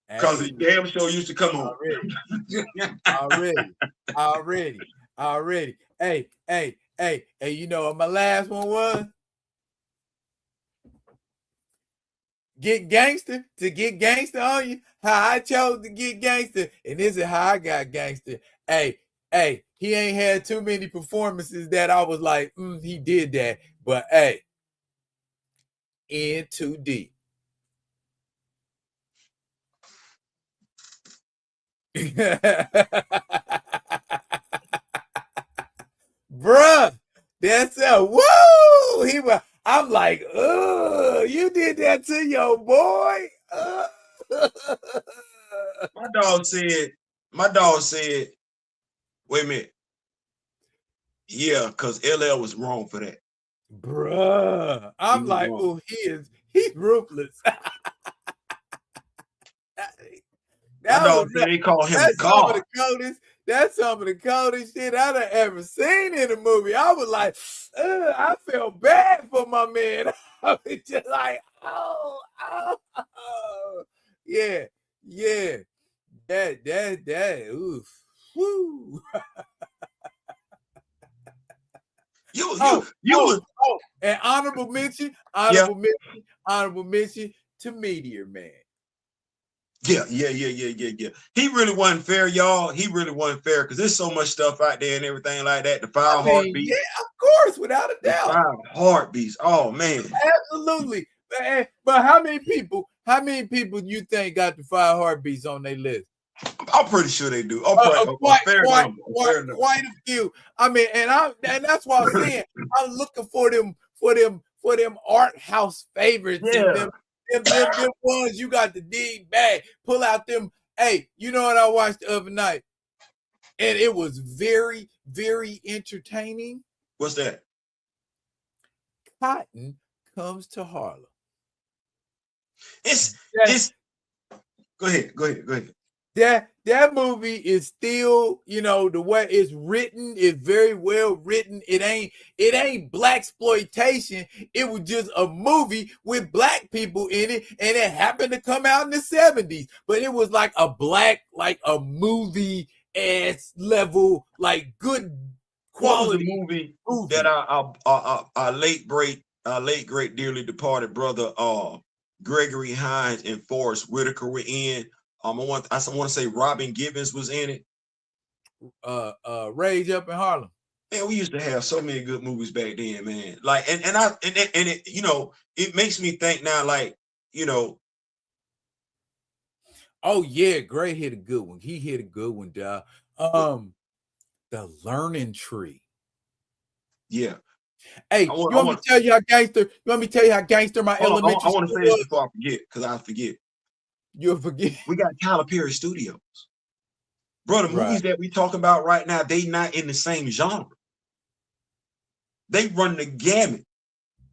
Because the damn show used to come on. Already. Hey, you know what my last one was? Get gangster on you. How I chose to get gangster. And this is how I got gangster. Hey, he ain't had too many performances that I was like, he did that. But hey, in too deep. Bruh, that's a woo. I'm like, you did that to your boy. My dog said, wait a minute. Yeah, because LL was wrong for that. Bruh. I'm like, wrong. He's ruthless. My dog said they call him God. That's some of the coldest shit I've ever seen in a movie. I was like, I felt bad for my man. I was just like, oh. Yeah. That, oof. Woo. And honorable mention to Meteor Man. Yeah. He really wasn't fair, y'all. He really wasn't fair because there's so much stuff out there and everything like that. The 5 heartbeats. Yeah, of course, without a doubt. 5 heartbeats. Oh man. Absolutely. But how many people you think got the 5 heartbeats on their list? I'm pretty sure they do. Quite a few. I mean, and that's why I'm saying I'm looking for them art house favorites. Yeah. And them ones you got to dig back, pull out them. Hey, you know what I watched the other night? And it was very, very entertaining. What's that? Cotton Comes to Harlem. It's go ahead. That movie is still, the way it's written is very well written. It ain't blaxploitation. It was just a movie with black people in it, and it happened to come out in the 70s. But it was like a movie ass level, like good quality movie that our late great dearly departed brother Gregory Hines and Forrest Whitaker were in. I want to say Robin Givens was in it. Rage Up in Harlem. Man, we used to have so many good movies back then, man. Like, and it, it makes me think now, like, Oh yeah, Gray hit a good one. He hit a good one, dog. The Learning Tree. Yeah. Hey, you want me to tell you how gangster my elementary I want to say this before I forget, because I forget. You'll forget. We got Tyler Perry Studios. Bro, the movies that we talk about right now, they not in the same genre. They run the gamut.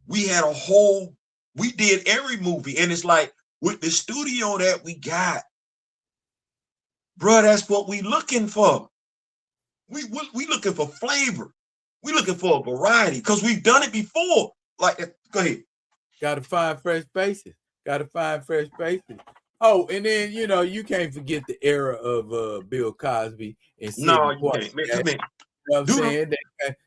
We did every movie, and it's like, with the studio that we got, bro, that's what we looking for. We looking for flavor. We looking for a variety, because we've done it before. Like, go ahead. Gotta find fresh faces. Oh, and then you can't forget the era of Bill Cosby and Sidney Poitier. You can't. Man, you know what I'm saying?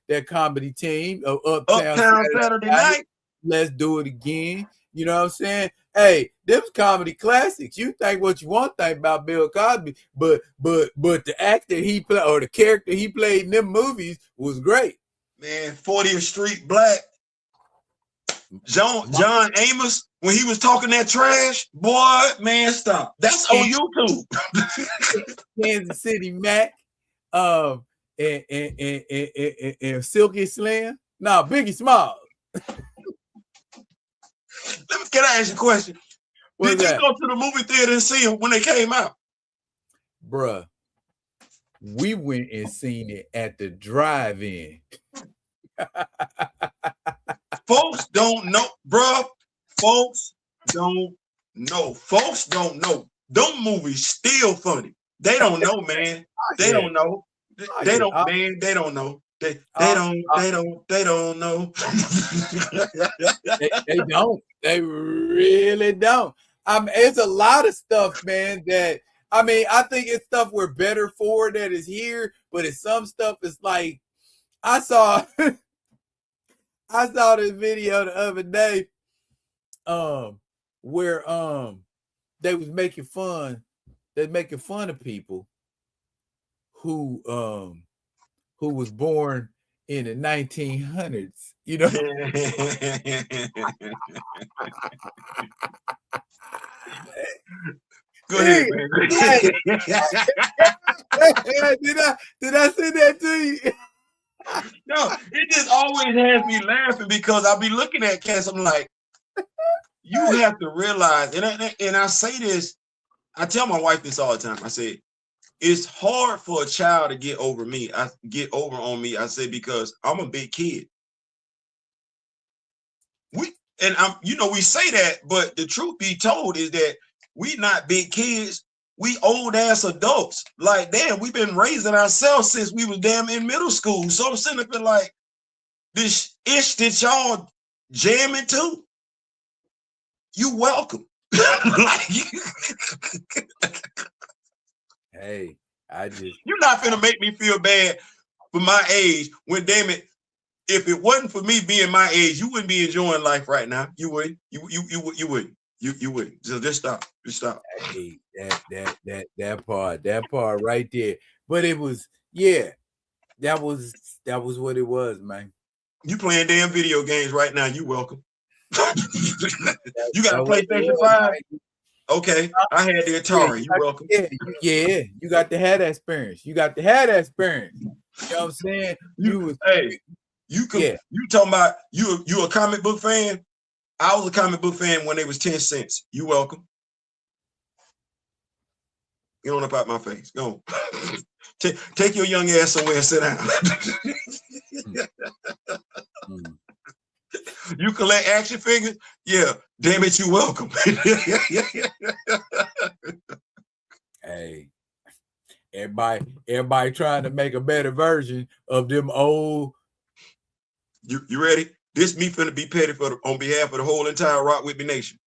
That comedy team of Uptown Saturday Night. Let's do it again. You know what I'm saying? Hey, them comedy classics. You think what you want to think about Bill Cosby, but the actor he played or the character he played in them movies was great. Man, 40th Street Black. John Amos, when he was talking that trash, boy, man, stop. That's on YouTube. Kansas City Mac, and Silky Slim. No, Biggie Smalls. Can I ask you a question? What's Did you that? go to the movie theater and see them when they came out? Bruh, we went and seen it at the drive-in. Folks don't know, bruh. Folks don't know. Folks don't know. Them movies still funny. They don't know, man. They don't know. They don't, man. They don't know. They don't know. They don't. They really don't. It's a lot of stuff, man, that I think it's stuff we're better for that is here, but it's some stuff it's like I saw this video the other day where they was making fun of people who was born in the 1900s, you know. Go ahead, man. Did I say that to you? No, it just always has me laughing because I'll be looking at cats. I'm like, you have to realize, and I say this, I tell my wife this all the time. I say, it's hard for a child to get over me. I say, because I'm a big kid. We say that, but the truth be told is that we not big kids. We old ass adults. Like, damn, we've been raising ourselves since we was damn in middle school. So I'm sitting up there like, this ish that y'all jamming to, you welcome. Hey, you're not gonna make me feel bad for my age when, damn it, if it wasn't for me being my age, you wouldn't be enjoying life right now. You wouldn't. You wouldn't. You wouldn't. So just stop. Hey, that part right there. But it was, yeah, that was what it was, man. You playing damn video games right now. You welcome. You got a PlayStation 5? Okay, I had the Atari. You welcome. Yeah, you got to have that experience. You know what I'm saying? You talking about you a comic book fan? I was a comic book fan when they was 10 cents. You welcome. Get on up out my face. Go on. Take your young ass somewhere and sit down. You collect action figures? Yeah. Damn it, you welcome. Hey, everybody trying to make a better version of them old. You ready? This me finna be petty on behalf of the whole entire Rock With Me Nation.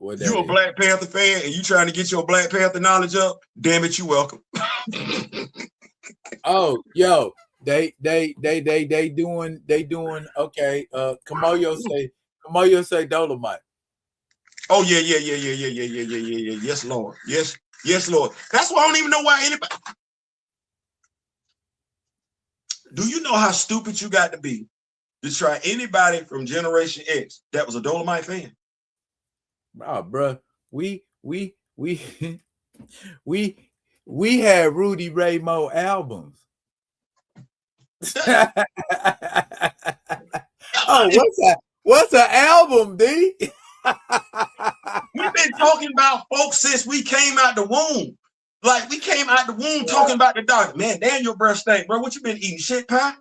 You a Black Panther fan and you trying to get your Black Panther knowledge up? Damn it, you welcome. Oh, yo, they doing okay. Kamoyo say Dolomite. Oh yeah. Yes, Lord. Yes, Lord. That's why I don't even know why anybody. Do you know how stupid you got to be to try anybody from Generation X that was a Dolomite fan? Oh, bro, we had Rudy Ray Moore albums. Oh, what's an album, D? We've been talking about folks since we came out the womb. Like, we came out the womb talking about the doctor. Man, damn, your breath stank, bro. What you been eating? Shit pie?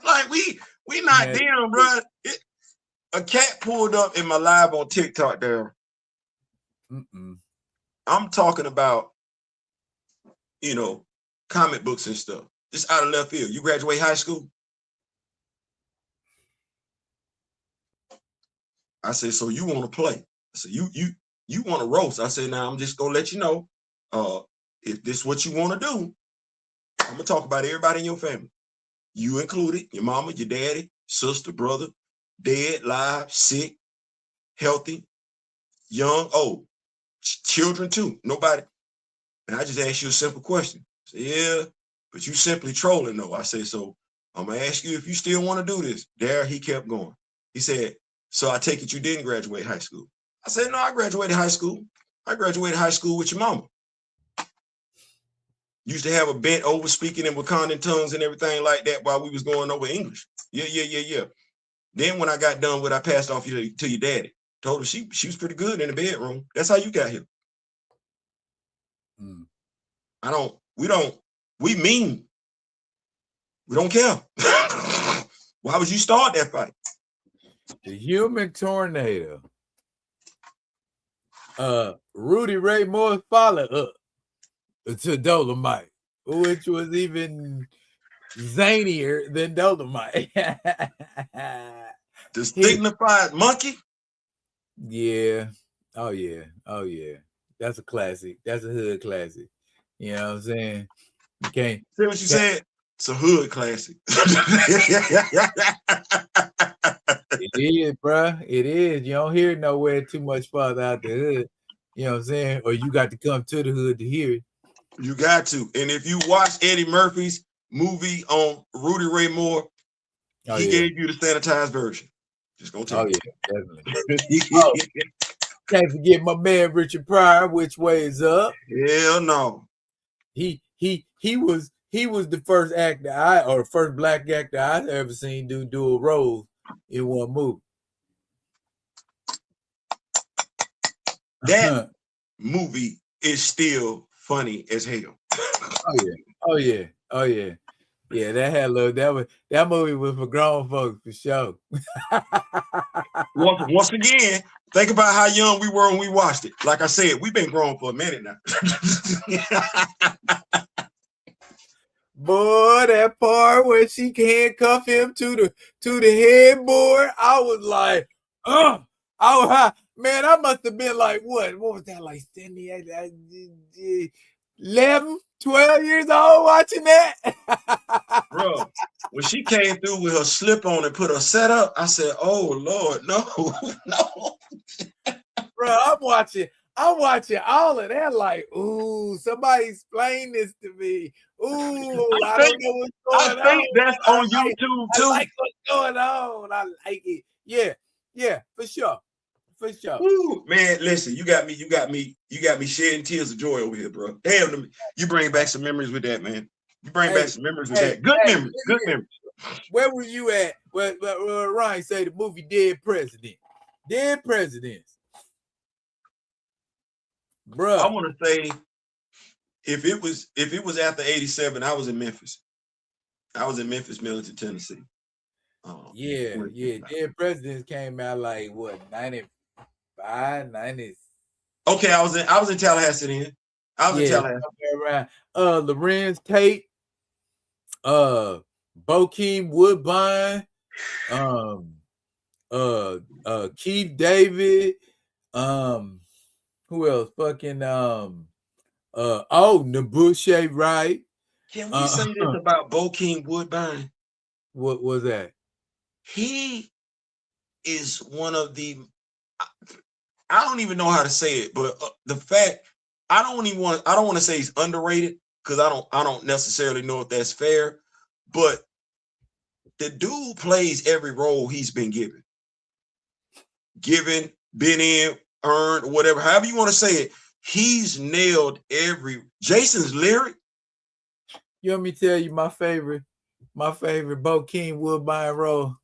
Like, we not damn, bro. A cat pulled up in my live on TikTok there. I'm talking about, comic books and stuff. Just out of left field. You graduate high school? I said, so you want to play? I said, you want to roast? I said, now I'm just gonna let you know, if this is what you want to do, I'm gonna talk about everybody in your family. You included, your mama, your daddy, sister, brother, dead, live, sick, healthy, young, old, children too. Nobody. And I just asked you a simple question. I said, yeah, but you simply trolling though. I said, so I'm gonna ask you if you still want to do this. There, he kept going. He said, so I take it you didn't graduate high school. I said, no, I graduated high school. I graduated high school with your mama. Used to have a bent over speaking in Wakandan tongues and everything like that while we was going over English. Yeah. Then when I got done with, I passed off you to your daddy. Told her she was pretty good in the bedroom. That's how you got here. Mm. We mean. We don't care. Why would you start that fight? The human tornado. Rudy Ray Moore's follow-up to Dolomite, which was even zanier than Dolomite. The Dignified Monkey? Yeah. Oh, yeah. Oh, yeah. That's a classic. That's a hood classic. You know what I'm saying? You can't. See what you said? It's a hood classic. It is, bro. It is. You don't hear it nowhere too much farther out the hood. You know what I'm saying? Or you got to come to the hood to hear it. You got to. And if you watch Eddie Murphy's movie on Rudy Ray Moore, he gave you the sanitized version. Just gonna tell you. Yeah, definitely. Can't forget my man Richard Pryor. Which way is up? Hell no. He was the first actor or first black actor I've ever seen do a role in one movie. That movie is still funny as hell. Oh yeah. Yeah, that movie was for grown folks for sure. Once again, think about how young we were when we watched it. Like I said, we've been grown for a minute now. Boy, that part where she handcuff him to the headboard, I was like, man, I must have been like, what was that, like 11, 12 years old watching that? Bro, when she came through with her slip on and put her set up, I said, oh Lord, no. Bro, I'm watching all of that like, ooh, somebody explain this to me. Ooh, I don't know what's going on. I think that's on YouTube too. I like what's going on. I like it. Yeah, for sure. Ooh, man, listen, you got me shedding tears of joy over here, bro. Damn, you bring back some memories with that, man. You bring back some memories with that. Good memories. Where were you at? Where Ryan say the movie Dead Presidents? Bro, I want to say if it was after 87, I was in Memphis. I was in Memphis, Millington, Tennessee. Yeah. Dead Presidents came out like what, 95, 90s. Okay, I was in Tallahassee then. I was in Tallahassee. Around Lorenz Tate, Bokeem Woodbine, Keith David, who else? Fucking Nabushe Wright. Can we say this about Bokeem Woodbine? What was that? He is one of the, I don't even know how to say it, but the fact I don't want to say he's underrated because I don't necessarily know if that's fair, but the dude plays every role he's been given, been in, earned, whatever, however you want to say it. He's nailed Jason's lyric. You want me to tell you my favorite Bokeem Woodbine role?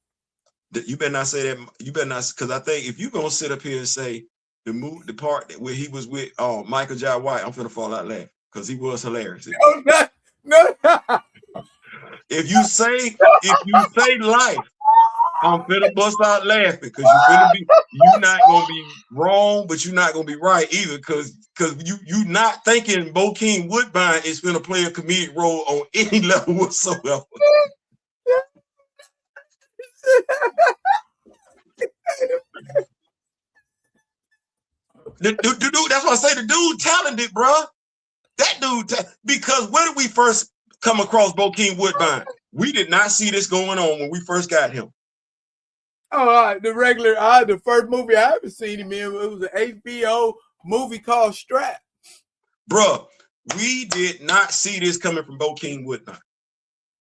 You better not say that. You better not, because I think if you're gonna sit up here and say the part where he was with Michael J. White, I'm gonna fall out laughing because he was hilarious. No. If you say life, I'm finna bust out laughing because you're not gonna be wrong, but you're not gonna be right either, because you not thinking Bokeem Woodbine is finna play a comedic role on any level whatsoever. The dude, that's why I say the dude talented, bro. That dude, because when did we first come across Bokeem Woodbine? We did not see this going on when we first got him. Oh, the first movie I ever seen him in, it was an HBO movie called Strap. Bro, we did not see this coming from Bokeem Woodbine.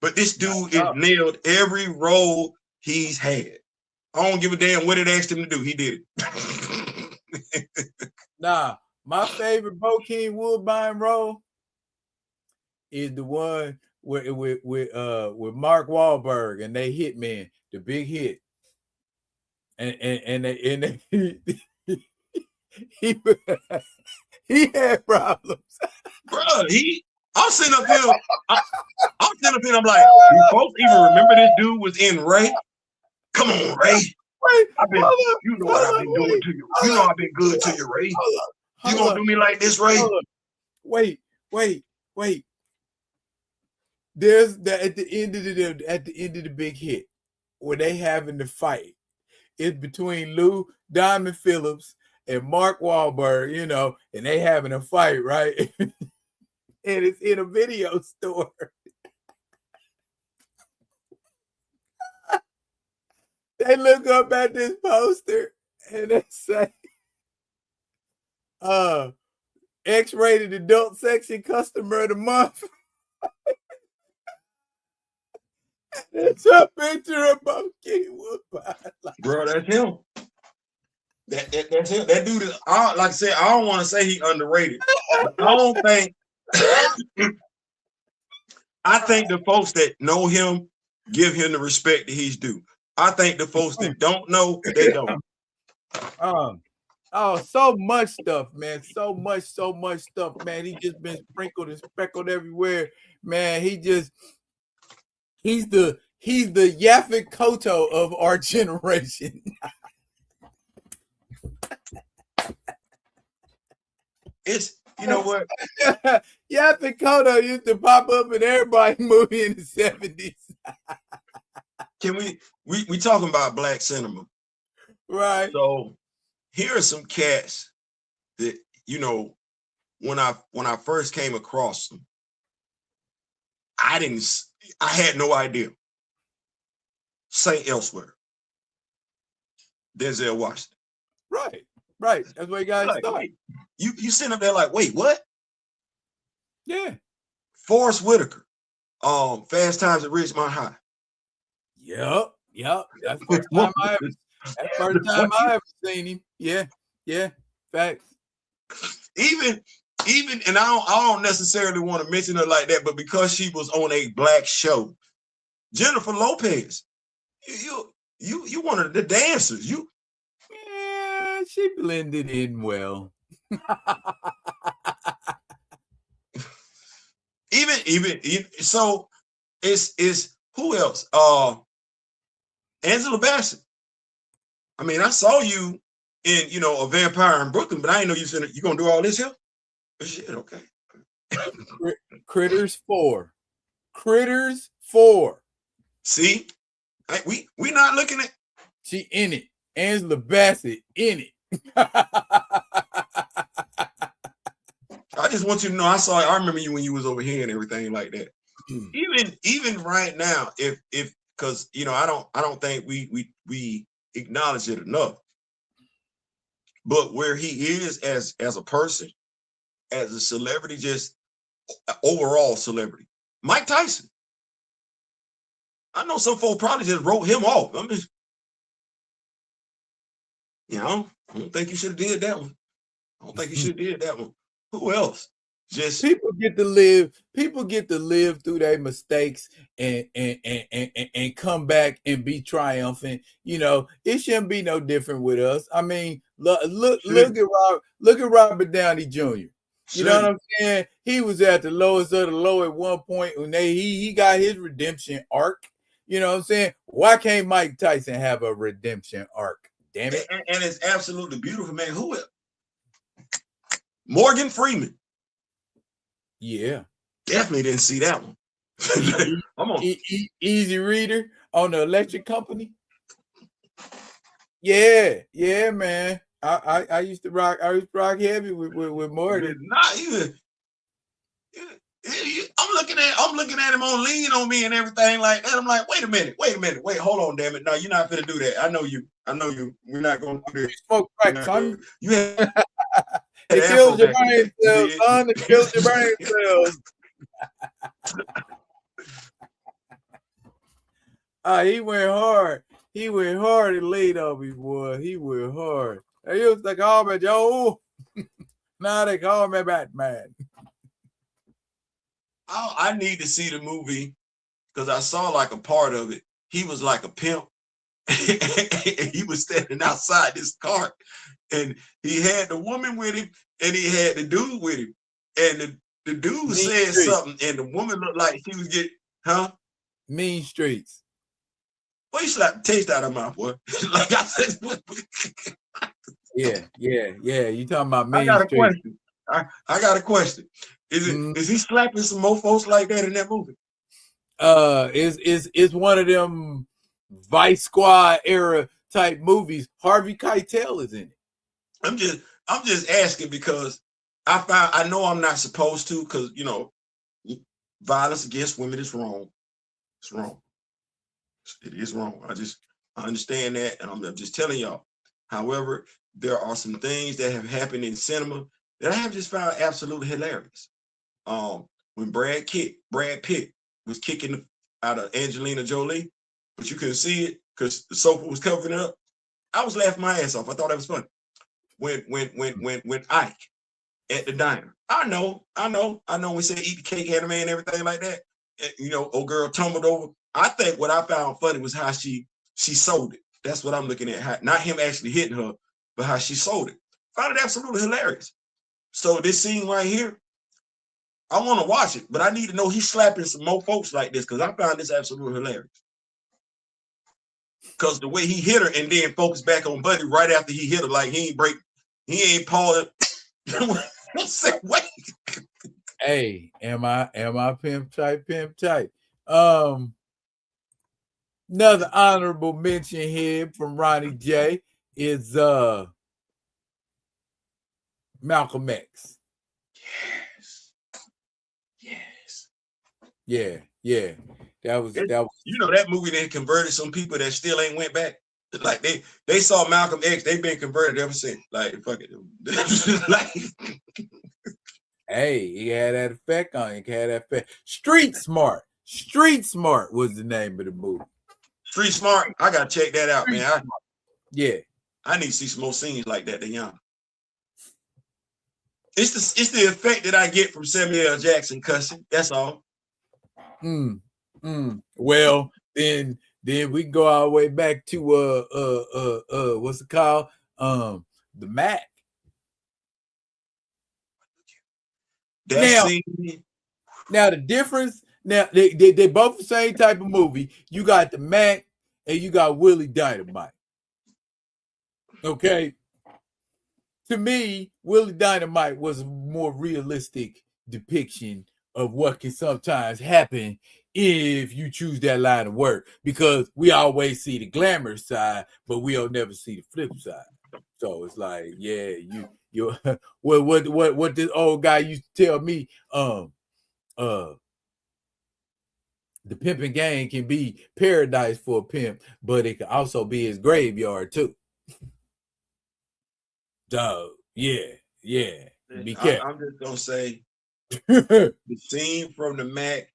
But this dude is nailed every role he's had. I don't give a damn what it asked him to do. He did it. Nah, my favorite Bokeem Woodbine role is the one with Mark Wahlberg and they Hitman, the big hit. and he he had problems. Bro, I'm sitting up here. I'm sitting up here. I'm like, do folks even remember this dude was in Ray? Come on, Ray. Wait, you know what I've been doing to you. You know I've been good to you, Ray. You gonna do me like this, Ray? Wait. There's at the end of the big hit where they having the fight. It's between Lou Diamond Phillips and Mark Wahlberg, you know, and they having a fight, right? And it's in a video store. They look up at this poster and they say, X-rated adult section customer of the month. It's a picture of Monkey Woodbine. Bro, that's him. That's him. That dude is, like I said, I don't want to say he underrated. I don't think. I think the folks that know him give him the respect that he's due. I think the folks that don't know, they don't. Oh, so much stuff, man. So much stuff, man. He just been sprinkled and speckled everywhere, man. He's the Yaphet Kotto of our generation. It's, you know what? Yaphet Kotto used to pop up in everybody's movie in the 70s. Can we talking about black cinema? Right. So here are some cats that, you know, when I first came across them, I had no idea. St. Elsewhere. Denzel Washington. Right. That's where you guys start. You sitting up there like, wait, what? Yeah. Forrest Whitaker. Fast Times at Ridgemont High. Yep. That's the first time I ever seen him. Yeah. Facts. Even, and I don't necessarily want to mention her like that, but because she was on a black show, Jennifer Lopez, you one of the dancers. Yeah, she blended in well. even so, it's who else? Angela Bassett. I mean, I saw you in, you know, A Vampire in Brooklyn, but I didn't know you gonna do all this here. Shit, okay. Critters 4. Critters 4. See, we not looking at. She in it. Angela Bassett in it. I just want you to know I remember you when you was over here and everything like that. Even right now, if because you know I don't think we acknowledge it enough. But where he is as a person, as a celebrity, just overall celebrity, Mike Tyson. I know some folks probably just wrote him off. I mean, you know, I don't think you should have did that one. I don't think you should have did that one. Who else? Just people get to live through their mistakes and come back and be triumphant. You know, it shouldn't be no different with us. I mean, look at Robert Downey Jr. You know what I'm saying? He was at the lowest of the low at one point when he got his redemption arc. You know what I'm saying? Why can't Mike Tyson have a redemption arc? Damn it. And it's absolutely beautiful, man. Who else? Morgan Freeman. Yeah. Definitely didn't see that one. Easy Reader on the Electric Company. Yeah, man. I used to rock heavy with Morgan. Not even. I'm looking at him on Lean on Me and everything like that. I'm like, wait a minute, hold on, damn it. No, you're not gonna do that. I know you. We're not gonna do this. Smoke crack, son. You have it kills your brain cells, son. It kills your brain cells. He went hard. He went hard and laid on me, boy. He went hard. They used to call me Joe. Now they call me Batman. I need to see the movie because I saw like a part of it. He was like a pimp He was standing outside this car, and he had the woman with him, and he had the dude with him. And the dude Mean said Streets. something, and the woman looked like she was getting, huh? Mean Streets. Well, you slapped the taste out of my mouth, boy. Like I said, Yeah. You talking about I Mean got a Streets? question. I got a question. Is he slapping some mofos like that in that movie? Is one of them Vice Squad era type movies. Harvey Keitel is in it. I'm just asking because I know I'm not supposed to, because violence against women is wrong. It's wrong. It is wrong. I understand that, and I'm just telling y'all. However, there are some things that have happened in cinema that I have just found absolutely hilarious. When Brad Pitt was kicking out of Angelina Jolie, but you couldn't see it because the sofa was covering it up. I was laughing my ass off. I thought that was funny. When Ike at the diner, I know, we said eat the cake, anime, and everything like that. And, old girl tumbled over. I think what I found funny was how she sold it. That's what I'm looking at. Not him actually hitting her, but how she sold it. Found it absolutely hilarious. So this scene right here, I want to watch it, but I need to know he's slapping some more folks like this, because I found this absolutely hilarious. Because the way he hit her and then focus back on Buddy right after he hit her, like he ain't Paul. Wait. Hey, am I pimp type? Another honorable mention here from Ronnie J is Malcolm X. Yes. Yeah. That was that movie then converted some people that still ain't went back. Like they saw Malcolm X, they've been converted ever since. Like fuck it. Like, hey, he had that effect on it. He had that effect. Street Smart was the name of the movie. Street Smart, I gotta check that out, man. I need to see some more scenes like that. Young. It's the effect that I get from Samuel L. Jackson cussing. That's all. Well, then we go all the way back to what's it called? The Mac. Now the difference. Now they both the same type of movie. You got the Mac and you got Willie Dynamite. Okay. To me, Willie Dynamite was a more realistic depiction of what can sometimes happen if you choose that line of work, because we always see the glamorous side, but we'll never see the flip side. So it's like, yeah, you what this old guy used to tell me, the pimping game can be paradise for a pimp, but it can also be his graveyard too. Dog, yeah. Be careful. I'm just gonna say the scene from the Mac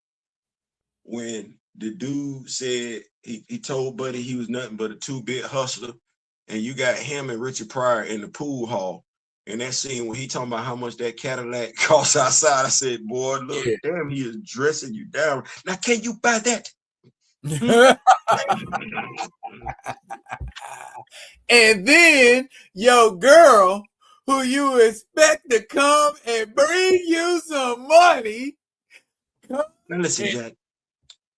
when the dude said he told Buddy he was nothing but a 2-bit hustler, and you got him and Richard Pryor in the pool hall. And that scene when he talking about how much that Cadillac costs outside, I said, boy, look, damn, he is dressing you down. Now, can you buy that? And then your girl, who you expect to come and bring you some money. Now listen, Jack.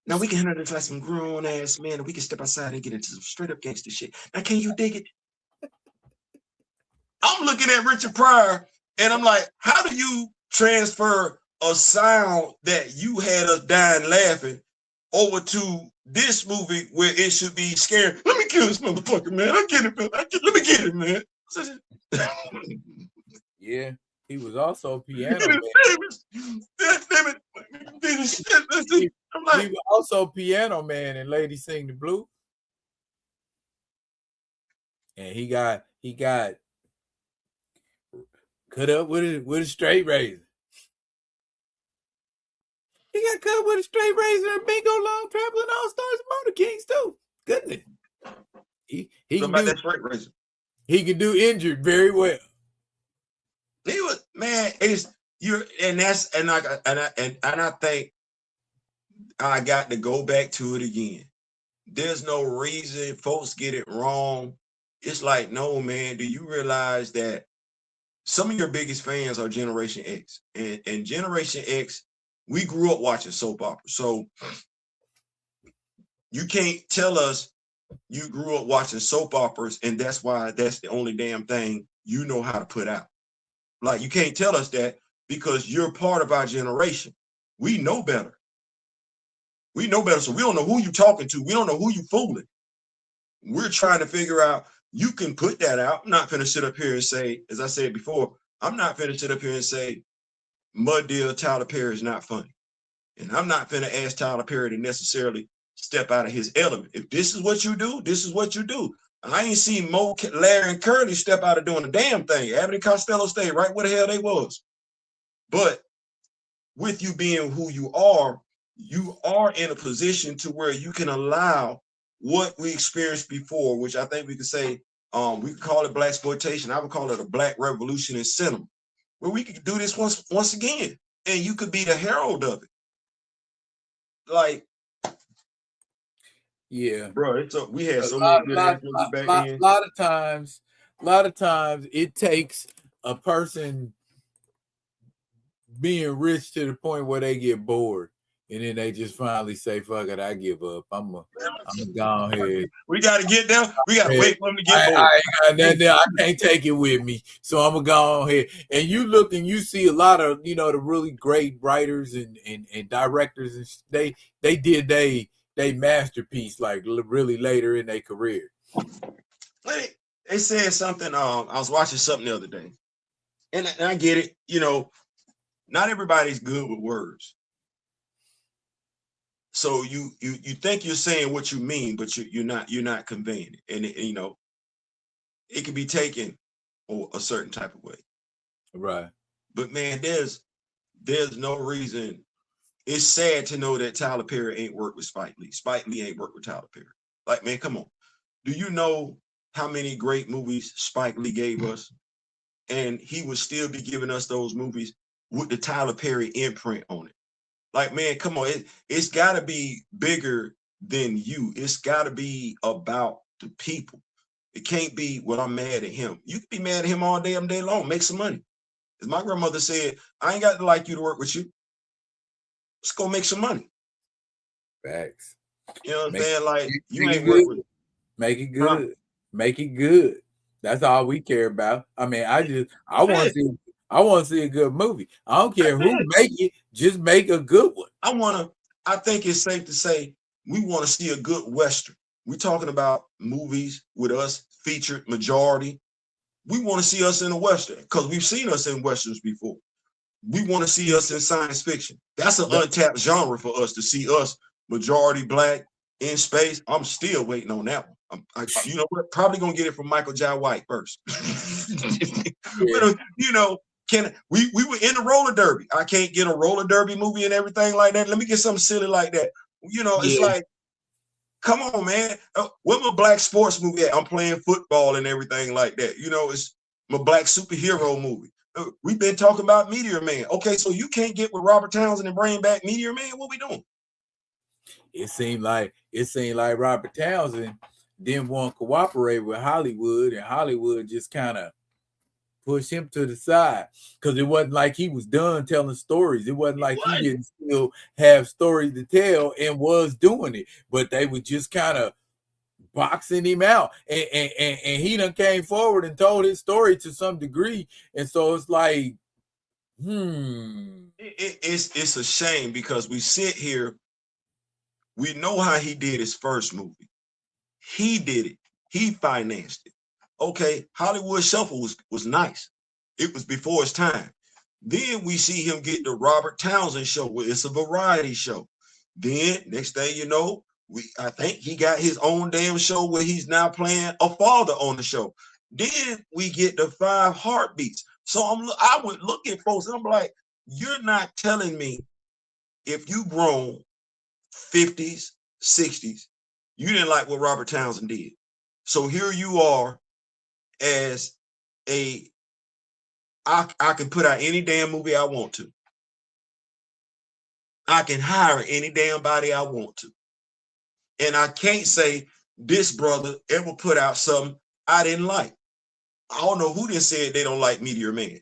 Now we can handle this like some grown ass man, and we can step outside and get into some straight up gangster shit. Now, can you dig it? I'm looking at Richard Pryor, and I'm like, how do you transfer a sound that you had us dying laughing over to this movie where it should be scary? Let me kill this motherfucker, man. I get it, man. Let me get it, man. Yeah, he was also piano man. He was also piano man in Lady Sing the Blues. And he got cut up with a straight razor. He got cut with a straight razor and Bingo Long Traveling All Stars and Motor Kings too. Goodness. He can do that straight razor. He can do injured very well. He was, man, it's you, and that's and I think I got to go back to it again. there's no reason folks get it wrong. It's like, no, man, do you realize that some of your biggest fans are Generation X? And Generation X, we grew up watching soap operas. So you can't tell us you grew up watching soap operas and that's why that's the only damn thing you know how to put out. Like, you can't tell us that because you're part of our generation. We know better. We know better. So we don't know who you talking to. We don't know who you fooling. We're trying to figure out, you can put that out. I'm not going to sit up here and say, as I said before, I'm not going to sit up here and say, Mud Deal Tyler Perry is not funny. And I'm not going to ask Tyler Perry to necessarily step out of his element. If this is what you do, this is what you do. I ain't seen Mo, Larry, and Curly step out of doing a damn thing. Abbott and Costello stayed right where the hell they was. But with you being who you are in a position to where you can allow what we experienced before, which I think we could say, we could call it black exploitation. I would call it a black revolution in cinema, where we could do this once again, and you could be the herald of it. Like, yeah, bro, we had so many good ass movies back then. A lot of times it takes a person being rich to the point where they get bored, and then they just finally say, "Fuck it, I give up. I'm gone ahead." We got to get there. We got to wait for them to get bored. I can't take it with me, so I'm gonna go ahead. And you look and you see a lot of the really great writers and directors, and they did they masterpiece like really later in their career. They said something. I was watching something the other day, and I get it. Not everybody's good with words. So you think you're saying what you mean, but you're not conveying it, and it can be taken a certain type of way. Right. But man, there's no reason. It's sad to know that Tyler Perry ain't worked with Spike Lee. Spike Lee ain't worked with Tyler Perry. Like, man, come on. Do you know how many great movies Spike Lee gave us? And he would still be giving us those movies with the Tyler Perry imprint on it. Like, man, come on. It's got to be bigger than you. It's got to be about the people. It can't be, well, I'm mad at him. You can be mad at him all day long. Make some money. As my grandmother said, I ain't got to like you to work with you. Let's go make some money. Facts. You know what I'm saying? Like, you ain't work with. Make it good. Huh? Make it good. That's all we care about. I mean, I want to see a good movie. I don't care who make it, just make a good one. I think it's safe to say we want to see a good Western. We're talking about movies with us featured majority. We want to see us in a Western because we've seen us in Westerns before. We want to see us in science fiction. That's an untapped genre for us to see us majority black in space. I'm still waiting on that one. You know what? Probably gonna get it from Michael J. White first. Yeah. We were in the roller derby. I can't get a roller derby movie and everything like that. Let me get something silly like that. It's like, come on, man. Where's my black sports movie at? I'm playing football and everything like that. It's my black superhero movie. We've been talking about Meteor Man. Okay, so you can't get with Robert Townsend and bring back Meteor Man? What we doing? It seemed like Robert Townsend didn't want to cooperate with Hollywood, and Hollywood just kind of pushed him to the side because it wasn't like he was done telling stories. It wasn't like he didn't still have stories to tell and was doing it, but they were just kind of boxing him out, and he done came forward and told his story to some degree, and so it's like, it's a shame because we sit here, we know how he did his first movie. He did it. He financed it. Okay, Hollywood Shuffle was nice. It was before his time. Then we see him get the Robert Townsend show where it's a variety show. Then next thing you know, I think he got his own damn show where he's now playing a father on the show. Then we get the 5 Heartbeats. So I would look at folks and I'm like, you're not telling me if you grown 50s, 60s, you didn't like what Robert Townsend did. So here you are as I can put out any damn movie I want to. I can hire any damn body I want to. And I can't say this brother ever put out something I didn't like. I don't know who they said they don't like Meteor Man.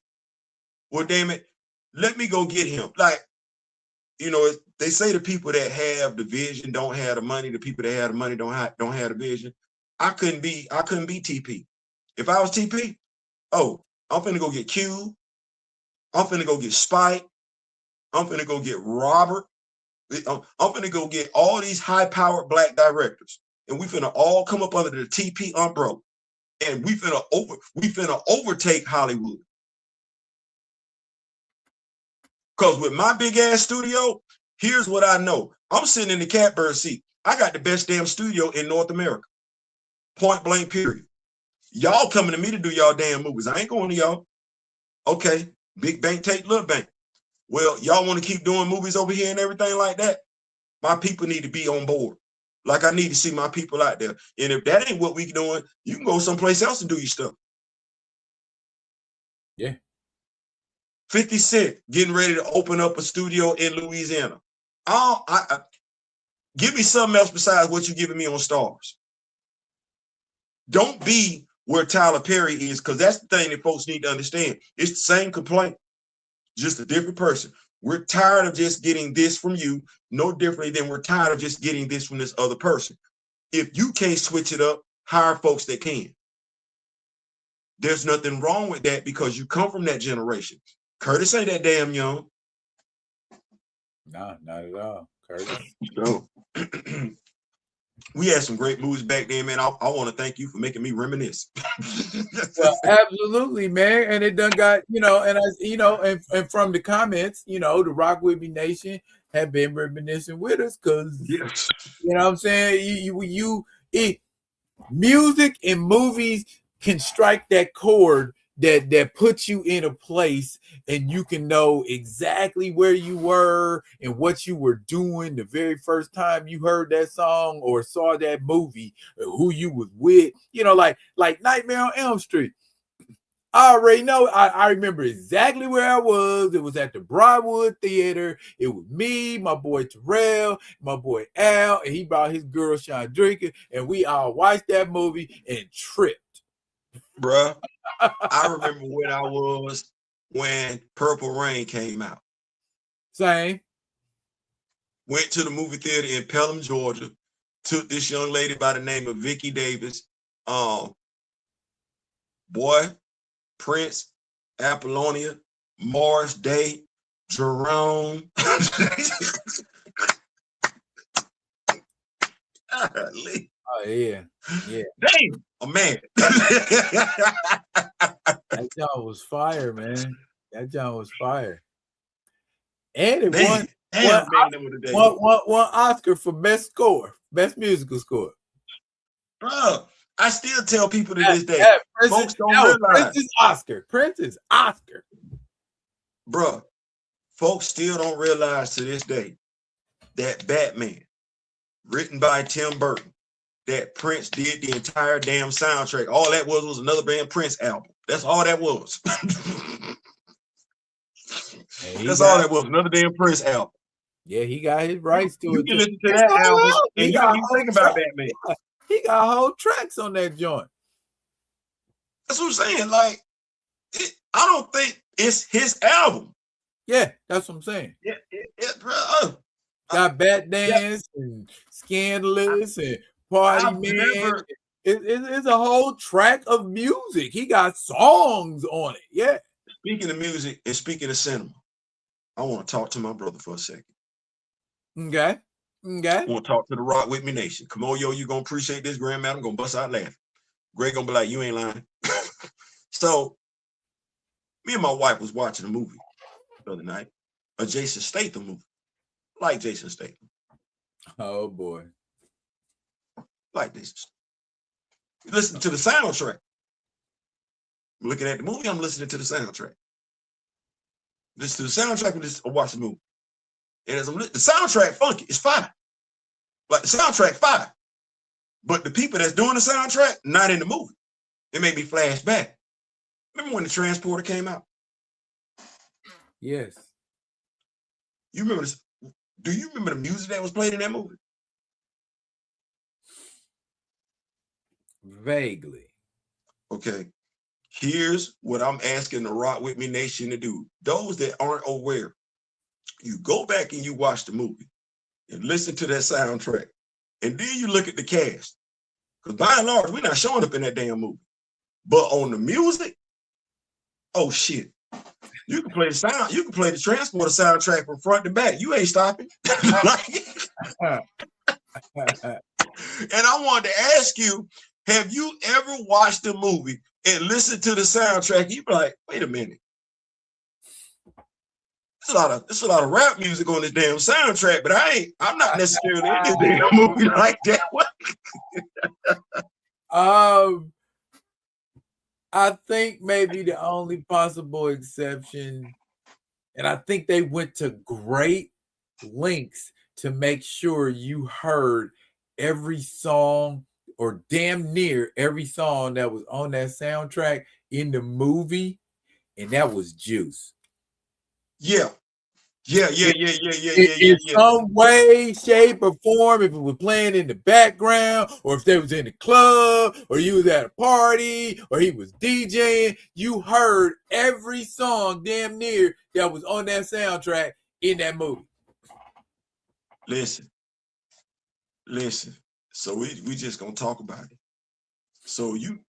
Well, damn it, let me go get him. Like, you know, they say the people that have the vision don't have the money. The people that have the money don't have the vision. I couldn't be TP. If I was TP, oh, I'm finna go get Q. I'm finna go get Spike. I'm finna go get Robert. I'm finna go get all these high-powered black directors, and we finna all come up under the TP umbrella, and we finna overtake Hollywood. Because with my big ass studio, here's what I know. I'm sitting in the catbird seat. I got the best damn studio in North America. Point blank, period. Y'all coming to me to do y'all damn movies. I ain't going to y'all. Okay, big bank take little bank. Well, y'all want to keep doing movies over here and everything like that? My people need to be on board. Like, I need to see my people out there. And if that ain't what we doing, you can go someplace else and do your stuff. Yeah. 50 Cent getting ready to open up a studio in Louisiana. Give me something else besides what you're giving me on Stars. Don't be where Tyler Perry is, because that's the thing that folks need to understand. It's the same complaint, just a different person. We're tired of just getting this from you, no differently than we're tired of just getting this from this other person. If you can't switch it up, hire folks that can. There's nothing wrong with that because you come from that generation. Curtis ain't that damn young. No, not at all, Curtis. So we had some great movies back then, man. I want to thank you for making me reminisce. Well, absolutely, man. And it done got, and from the comments, the Rock With Me Nation have been reminiscing with us because, yes. You know what I'm saying? Music and movies can strike that chord that puts you in a place and you can know exactly where you were and what you were doing the very first time you heard that song or saw that movie, or who you was with, like Nightmare on Elm Street. I already know. I remember exactly where I was. It was at the Broadwood Theater. It was me, my boy Terrell, my boy Al, and he brought his girl Chandrika, and we all watched that movie and tripped. Bruh, I remember where I was when Purple Rain came out. Same. Went to the movie theater in Pelham, Georgia. Took this young lady by the name of Vicky Davis. Boy, Prince, Apollonia, Morris Day, Jerome. Oh yeah. Damn, a man. That job was fire, man. That job was fire. And it won Oscar for best score, best musical score. Bro, I still tell people to this day, folks don't realize. Prince is Oscar. Bro, folks still don't realize to this day that Batman, written by Tim Burton, that Prince did the entire damn soundtrack. All that was another band Prince album. That's all that was. That's all that was, another damn Prince album. Yeah, he got his rights to it. You can listen to that album and you can think about Batman. He got whole tracks on that joint. That's what I'm saying. Like, I don't think it's his album. Yeah, that's what I'm saying. Yeah, bro. Got Bat Dance and Scandalous and Party Man. It's a whole track of music. He got songs on it. Yeah. Speaking of music and speaking of cinema, I want to talk to my brother for a second. Okay. I want to talk to the Rock With Me Nation. Come on, yo, you gonna appreciate this, grandma. I'm gonna bust out laughing. Greg gonna be like, you ain't lying. So, me and my wife was watching a movie the other night, a Jason Statham movie. Like Jason Statham. Oh boy. Like this. Listen to the soundtrack. I'm looking at the movie, I'm listening to the soundtrack. Listen to the soundtrack and just watch the movie. And as I'm the soundtrack funky, it's fire. Like the soundtrack fire. But the people that's doing the soundtrack, not in the movie. It made me flash back. Remember when the Transporter came out? Yes. You remember this? Do you remember the music that was played in that movie? Vaguely. Okay. Here's what I'm asking the Rock With Me Nation to do. Those that aren't aware, you go back and you watch the movie and listen to that soundtrack. And then you look at the cast. Because by and large, we're not showing up in that damn movie. But on the music, oh shit. You can play the sound, you can play the Transporter soundtrack from front to back. You ain't stopping. And I wanted to ask you, have you ever watched a movie and listened to the soundtrack? You be like, wait a minute. There's a lot of rap music on this damn soundtrack, but I'm not necessarily in this damn movie like that. I think maybe the only possible exception, and I think they went to great lengths to make sure you heard every song or damn near every song that was on that soundtrack in the movie, and that was Juice. Yeah. In some way, shape, or form, if it was playing in the background, or if they was in the club, or you was at a party, or he was DJing, you heard every song damn near that was on that soundtrack in that movie. Listen. So we just gonna talk about it. So you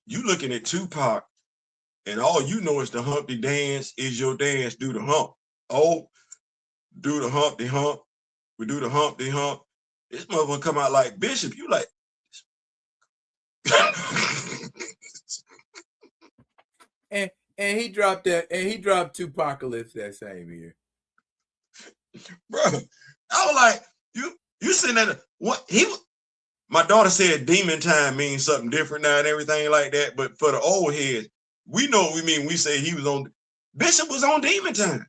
looking at Tupac, and all you know is the Humpty dance is your dance. Do the hump. Oh, do the Humpty hump. We do the Humpty hump. This motherfucker come out like Bishop. You like. and he dropped that, and he dropped Tupacalypse that same year. Bro, I was like, you sitting there. What my daughter said demon time means something different now and everything like that. But for the old heads, we know what we mean. We say he was on. Bishop was on demon time.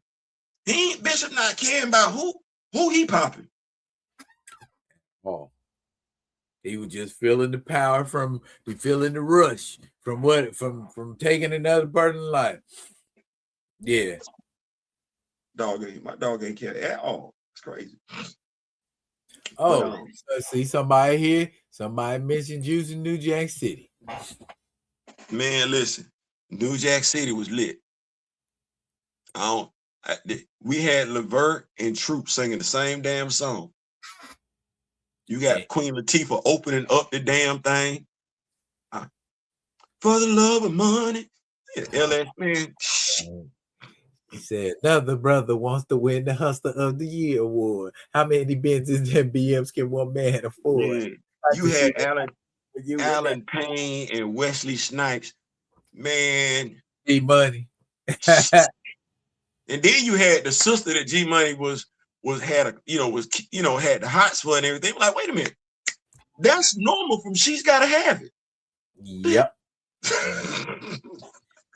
He ain't Bishop not caring about who he popping. Oh, he was just feeling the power feeling the rush from taking another person's life. Yeah, my dog ain't care at all. It's crazy. Oh, see somebody here. Somebody mentioned Juice in New Jack City. Man, listen, New Jack City was lit. We had Levert and Troop singing the same damn song. You got Queen Latifah opening up the damn thing. For the love of money. LS, man. He said, another brother wants to win the Hustler of the Year award. How many Benzes and BMs can one man afford? Yeah. You had Alan Payne and Wesley Snipes. Man. G Money. And then you had the sister that G Money had the hots for and everything. Like, wait a minute. That's normal from She's Gotta Have It. Yep.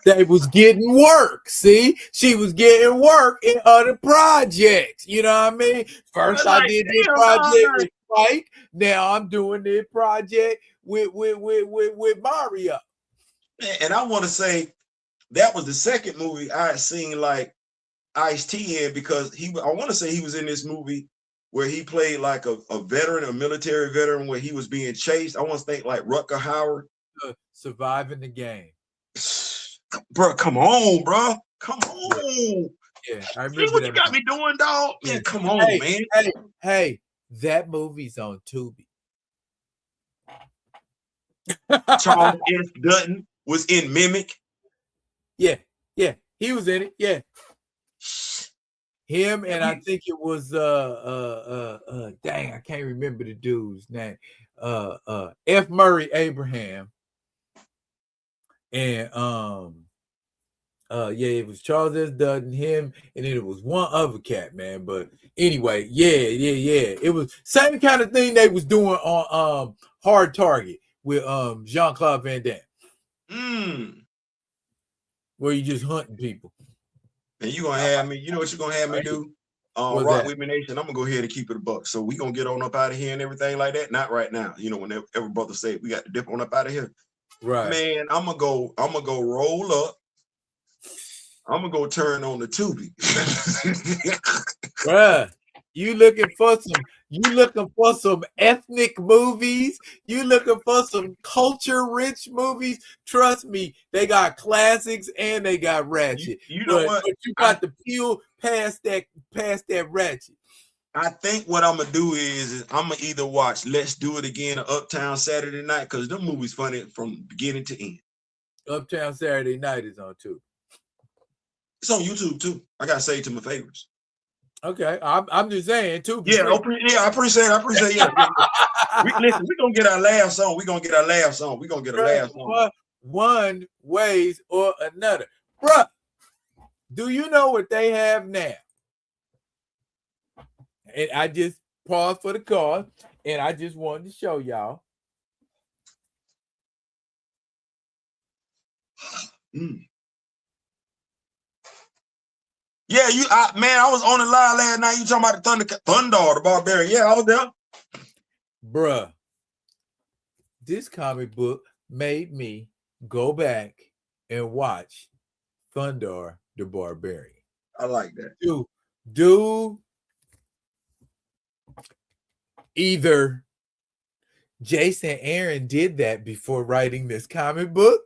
They was getting work. See, she was getting work in other projects. You know what I mean? First, I did this project with Spike. Now I'm doing this project with Mario. And I want to say that was the second movie I had seen like Ice-T in, because I want to say he was in this movie where he played like a veteran, a military veteran, where he was being chased. I want to think like Rutger Hauer. Surviving the Game. Bro, come on, bro. Come on. Yeah, I remember. See what you got me doing, dog? Yeah, man, come on, man. Hey, that movie's on Tubi. Charles S. Dutton was in Mimic. Yeah, he was in it. Yeah, him, and I think it was dang, I can't remember the dude's name. F. Murray Abraham. And it was Charles S. Dutton, him, and then it was one other cat, man. But anyway, yeah. It was same kind of thing they was doing on Hard Target with Jean-Claude Van Damme. Where you just hunting people. And you gonna have me, you know what you're gonna have me do? Rock With Me Nation, I'm gonna go ahead and keep it a buck. So we gonna get on up out of here and everything like that. Not right now. You know, whenever every brother say we got to dip on up out of here. Right. Man, I'm gonna go roll up. I'm gonna go turn on the Tubi. Bruh, you looking for some You looking for some ethnic movies? You looking for some culture-rich movies? Trust me, they got classics and they got ratchet. You know But what? you got to peel past that ratchet. I think what I'm gonna do is I'm gonna either watch Let's Do It Again or Uptown Saturday Night, because them movies funny from beginning to end. Uptown Saturday Night is on too. It's on YouTube too. I gotta say it to my favorites. Okay, I'm just saying too. Yeah, I appreciate. Yeah. Listen, we're gonna get our laughs on. We're gonna get our laughs on. We're gonna get a laugh on. One ways or another. Bruh, do you know what they have now? And I just paused for the call, and I just wanted to show y'all. Yeah, I was on the line last night. You talking about the Thunder, the Barbarian? Yeah, I was there. Bruh, this comic book made me go back and watch Thunder the Barbarian. I like that. Dude, either Jason Aaron did that before writing this comic book,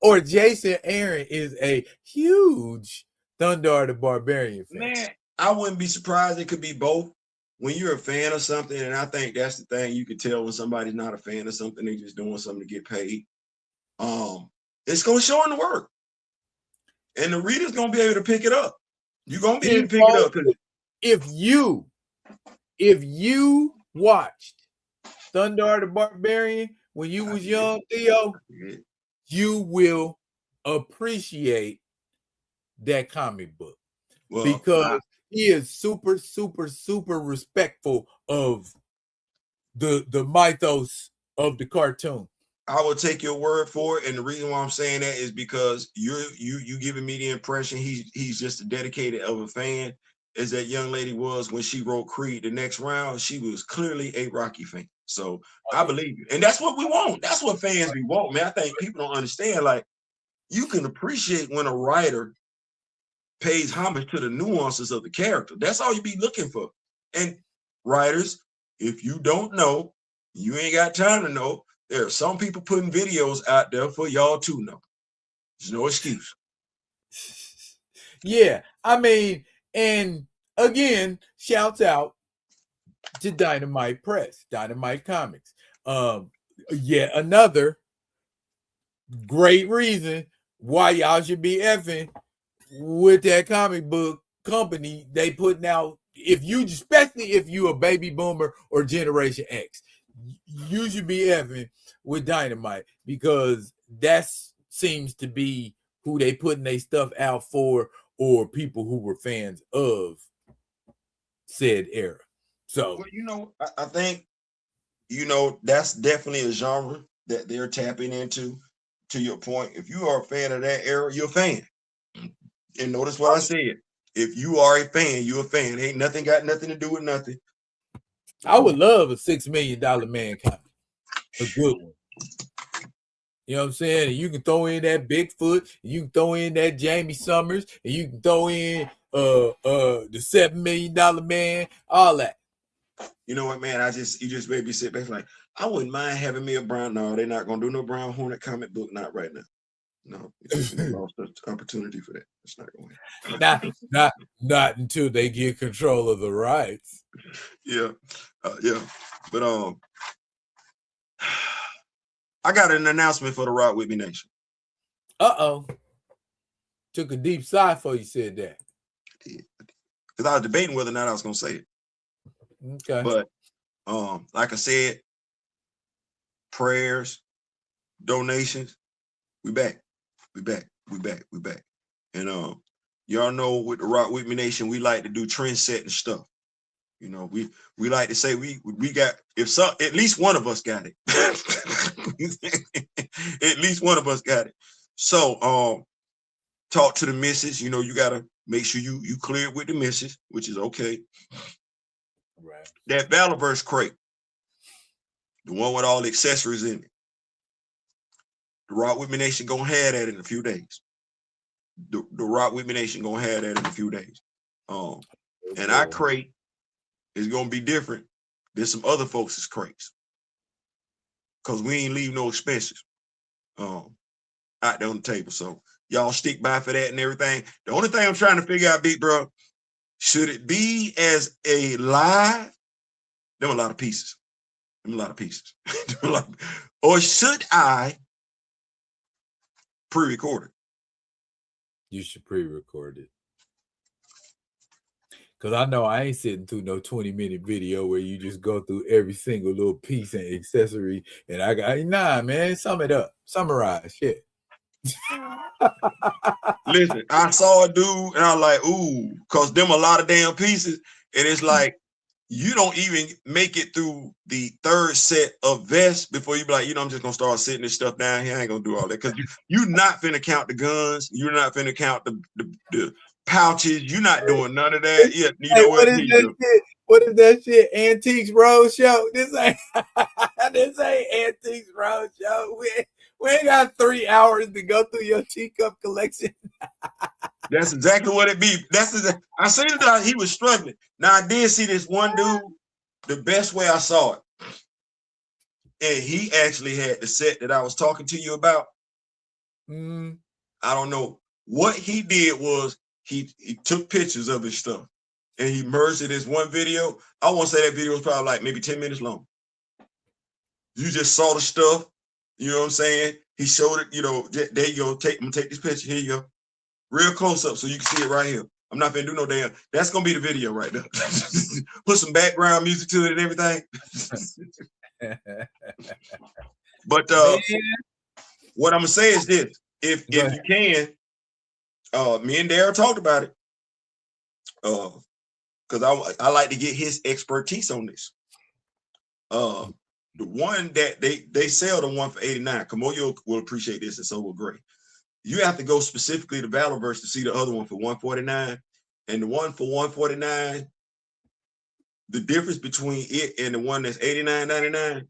or Jason Aaron is a huge Thunder the Barbarian fan. Man, I wouldn't be surprised. It could be both. When you're a fan of something, and I think that's the thing, you can tell when somebody's not a fan of something, they're just doing something to get paid. It's gonna show in the work, and the reader's gonna be able to pick it up. You're gonna be able to pick it up. If you watched Thunder the Barbarian when you was young, Theo, you will appreciate that comic book, because he is super, super, super respectful of the mythos of the cartoon. I will take your word for it, and the reason why I'm saying that is because you giving me the impression he's just a dedicated of a fan, as that young lady was when she wrote Creed the Next Round. She was clearly a Rocky fan. So I believe you. And that's what we want. That's what fans we want, man. I think people don't understand. Like, you can appreciate when a writer pays homage to the nuances of the character. That's all you be looking for. And writers, if you don't know, you ain't got time to know. There are some people putting videos out there for y'all to know. There's no excuse. Yeah, I mean, and again, shouts out to Dynamite Press, Dynamite Comics. Yet another great reason why y'all should be effing with that comic book company. They putting out, especially if you a baby boomer or Generation X, you should be effing with Dynamite, because that seems to be who they putting their stuff out for, or people who were fans of said era. So, well, I think, that's definitely a genre that they're tapping into. To your point, if you are a fan of that era, you're a fan. And notice what I said. If you are a fan, you're a fan. Ain't nothing got nothing to do with nothing. I would love a $6 million man comic, a good one. You know what I'm saying? And you can throw in that Bigfoot, you can throw in that Jamie Summers, and you can throw in the $7 million man, all that. You know what, man? You just made me sit back like, I wouldn't mind having me a Brown. No, they're not gonna do no Brown Hornet comic book, not right now. No, we lost the opportunity for that. It's not going. Not until they get control of the rights. Yeah, but I got an announcement for the Rock With Me Nation. Took a deep sigh before you said that. Because I was debating whether or not I was gonna say it. Okay. But like I said, prayers, donations, we back. And y'all know with the Rock With Me Nation, we like to do trend setting stuff. We like to say we got, at least one of us got it. At least one of us got it. So talk to the missus. You gotta make sure you clear it with the missus, which is okay. Right. That Valorverse crate, the one with all the accessories in it. The Rock With Me Nation gonna have that in a few days. The Rock With Me Nation gonna have that in a few days. And our crate is gonna be different than some other folks' crates. Cause we ain't leave no expenses out there on the table. So y'all stick by for that and everything. The only thing I'm trying to figure out, big bro, should it be as a live? Them a lot of pieces. Them a lot of pieces. Or should I pre-record it? You should pre-record it. Because I know I ain't sitting through no 20-minute video where you just go through every single little piece and accessory. And I got, nah, man, sum it up. Summarize shit. Listen, I saw a dude and I was like, ooh, because them a lot of damn pieces. And it's like, you don't even make it through the third set of vests before you be like, I'm just gonna start sitting this stuff down here. I ain't gonna do all that. Because you're not finna count the guns. You're not finna count the pouches. You're not doing none of that. Yeah, you know what? What is that shit? What is that shit? Antiques Roadshow? This ain't Antiques Roadshow. We ain't got 3 hours to go through your teacup collection. That's exactly what it be. I seen that he was struggling. Now I did see this one dude the best way I saw it. And he actually had the set that I was talking to you about. I don't know. What he did was he took pictures of his stuff and he merged it in one video. I want to say that video was probably like maybe 10 minutes long. You just saw the stuff. You know what I'm saying? He showed it, there you go. Take this picture. Here you go. Real close up so you can see it right here. I'm not gonna do no damn. That's gonna be the video right there. Put some background music to it and everything. But what I'm gonna say is this: if you can, me and Darryl talked about it, because I like to get his expertise on this. The one that they sell, the one for $89. Kamoyo will appreciate this, and so will Gray. You have to go specifically to Battleverse to see the other one for $149, and the one for $149. The difference between it and the one that's $89.99,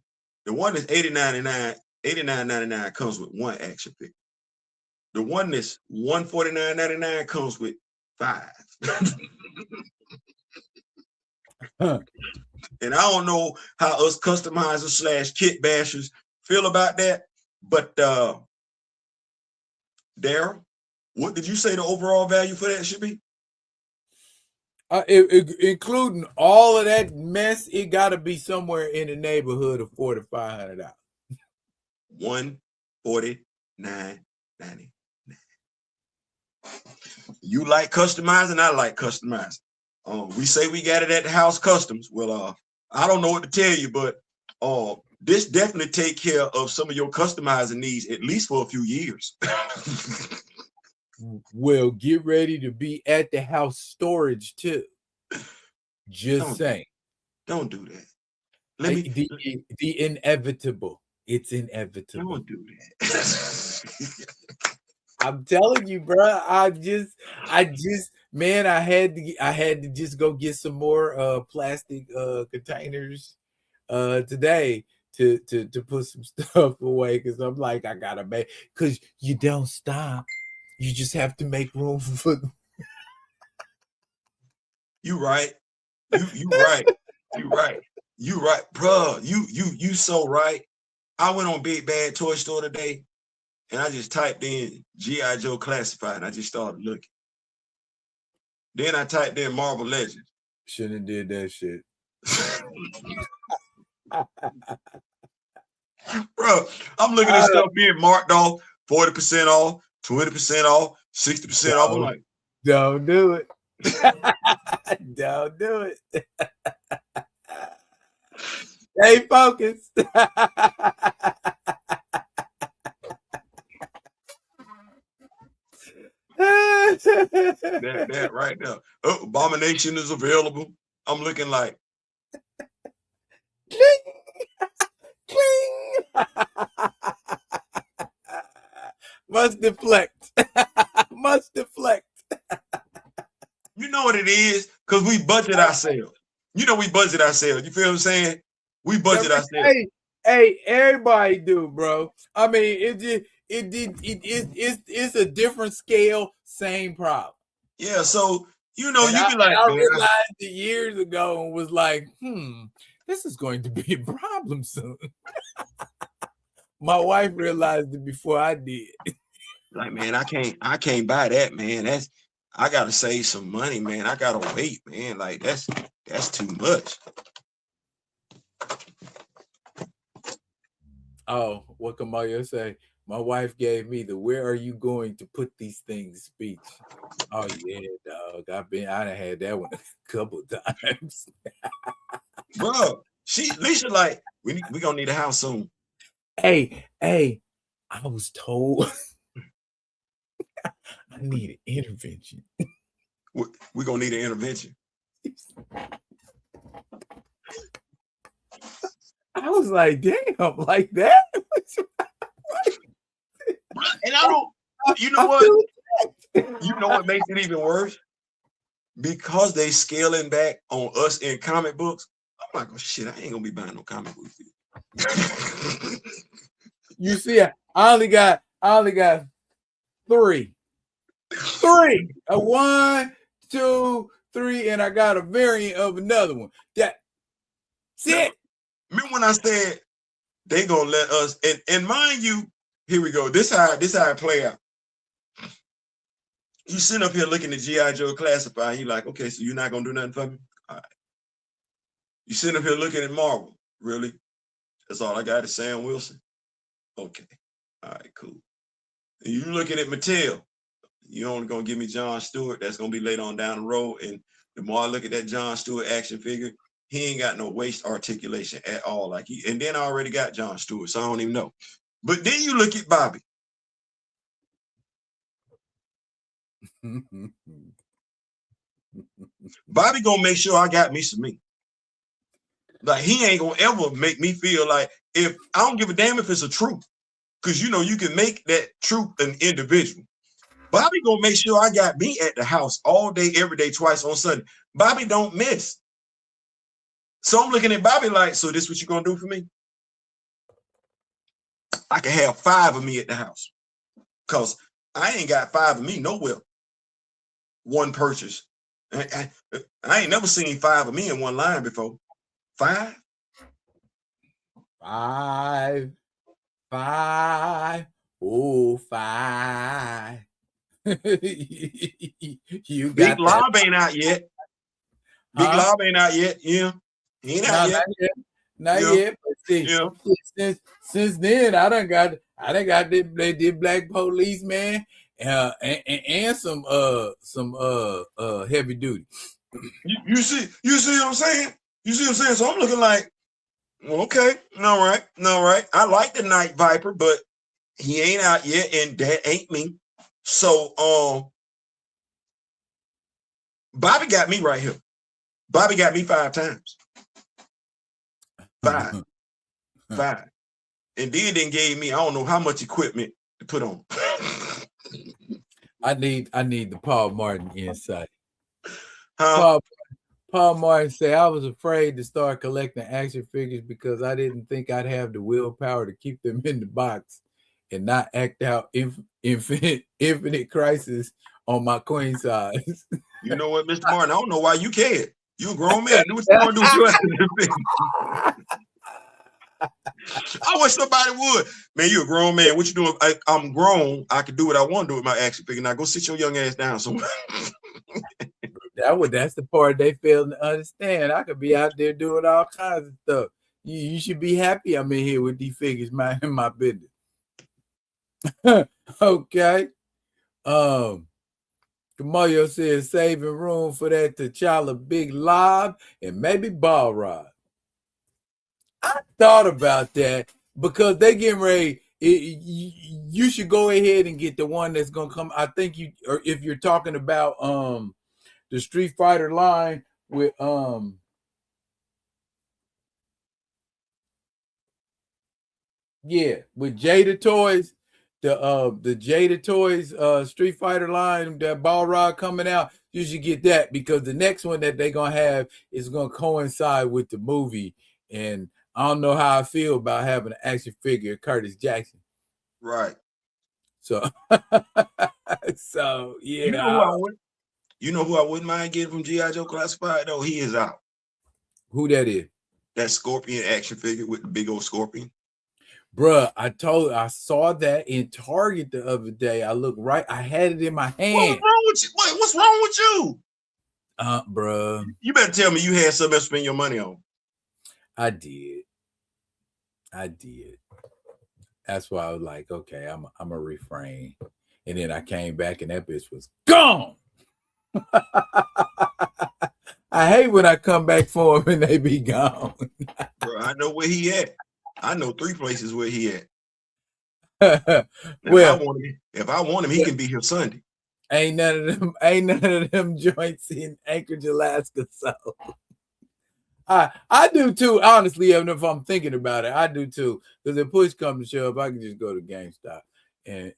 the one that's $89.99 comes with one action figure. The one that's $149.99 comes with 5. And I don't know how us customizers / kit bashers feel about that, but Darryl, what did you say the overall value for that should be? Including all of that mess, it got to be somewhere in the neighborhood of $400 to $500. $149.99. You like customizing, I like customizing. We say we got it at the house customs. Well, I don't know what to tell you, but this definitely take care of some of your customizing needs, at least for a few years. Well, get ready to be at the house storage too. Just saying. Don't do that. The inevitable. It's inevitable. Don't do that. I'm telling you, bro. I just, man, I had to just go get some more plastic containers today to put some stuff away, because I'm like, I gotta make, because you don't stop. You just have to make room for them. You right. You right. You right, bro. You so right. I went on Big Bad Toy Store today, and I just typed in G.I. Joe Classified, and I just started looking. Then I typed in Marvel Legends. Shouldn't have did that shit. Bro, I'm looking at stuff being marked off, 40% off, 20% off, 60% off. I'm like, don't do it. Don't do it. Stay focused. that right now. Oh, Abomination is available. I'm looking like must deflect. Must deflect. You know what it is? Because we budget ourselves. You know, we budget ourselves. You feel what I'm saying? We budget ourselves. Hey, everybody do, bro. I mean, it's a different scale, same problem. Yeah, so You know, and you be like, I man, realized it years ago and was like, this is going to be a problem soon. My wife realized it before I did. like, man, I can't buy that, man. I gotta save some money, man. I gotta wait, man. Like that's too much. Oh, what Kamayo say? My wife gave me the "Where are you going to put these things?" speech. Oh yeah, dog. I done had that one a couple times. Bro, Lisa like, we gonna need a house soon. Hey, I was told I need an intervention. We're gonna need an intervention. I was like, damn, like that? And I don't, you know what? You know what makes it even worse? Because they scaling back on us in comic books. I'm like, oh shit, I ain't gonna be buying no comic books. You see, I only got 3. 3. A 1, 2, 3, and I got a variant of another one. That's it. Remember when I said they gonna let us, and mind you, here we go. This how it play out. You sitting up here looking at G.I. Joe Classified, you like, okay, so you're not gonna do nothing for me? All right. You sitting up here looking at Marvel, really? That's all I got is Sam Wilson? Okay. All right, cool. And you looking at Mattel, you only gonna give me John Stewart, that's gonna be later on down the road. And the more I look at that John Stewart action figure, he ain't got no waist articulation at all. And then I already got John Stewart, so I don't even know. But then you look at Bobby. Bobby gonna make sure I got me some meat. Like he ain't gonna ever make me feel like, if I don't give a damn if it's a truth, because you know you can make that truth an individual. Bobby gonna make sure I got me at the house all day, every day, twice on Sunday. Bobby don't miss. So I'm looking at Bobby like, so this what you gonna do for me? I can have 5 of me at the house, because I ain't got 5 of me nowhere. One purchase. I ain't never seen 5 of me in one line before. 5? 5. Oh, 5. You got Big Lob ain't out yet. Big Lob ain't out yet. Yeah. He ain't out yet. Not yet. But see, since then, I done got the black policeman and some heavy duty. You see what I'm saying? You see what I'm saying? So I'm looking like, okay, all right. I like the Night Viper, but he ain't out yet, and that ain't me. So Bobby got me right here. Bobby got me 5 times. 5. 5. And then gave me, I don't know how much equipment to put on. I need the Paul Martin insight. Paul Martin said, I was afraid to start collecting action figures because I didn't think I'd have the willpower to keep them in the box and not act out infinite crisis on my queen size. You know what, Mr. Martin? I don't know why you cared. You a grown man. Do what you want to do with your action figures. I wish somebody would. Man, you a grown man. What you doing? I'm grown. I can do what I want to do with my action figure. Now go sit your young ass down somewhere. That's the part they fail to understand. I could be out there doing all kinds of stuff. You should be happy I'm in here with these figures, in my business. Okay. Kamayo says saving room for that T'Challa big lob and maybe ball rod. I thought about that because they getting ready. You should go ahead and get the one that's gonna come. I think or if you're talking about the Street Fighter line with with Jada Toys, the Jada Toys Street Fighter line, that ball rod coming out. You should get that because the next one that they're gonna have is gonna coincide with the movie, and I don't know how I feel about having an action figure of Curtis Jackson. Right. So, so yeah. You know who I want? You know who I wouldn't mind getting from G.I. Joe Classified though? He is out. Who that is? That Scorpion action figure with the big old scorpion. Bruh, I saw that in Target the other day. I looked right, I had it in my hand. What's wrong with you? What's wrong with you? Bruh. You better tell me you had something else to spend your money on. I did. That's why I was like, okay, I'm a refrain. And then I came back and that bitch was gone. I hate when I come back for them and they be gone. Bro, I know where he at. I know 3 places where he at. Well, if I want him, he can be here Sunday. Ain't none of them joints in Anchorage, Alaska. So I do too, honestly, even if I'm thinking about it, I do too. Because if push comes to shove, I can just go to GameStop and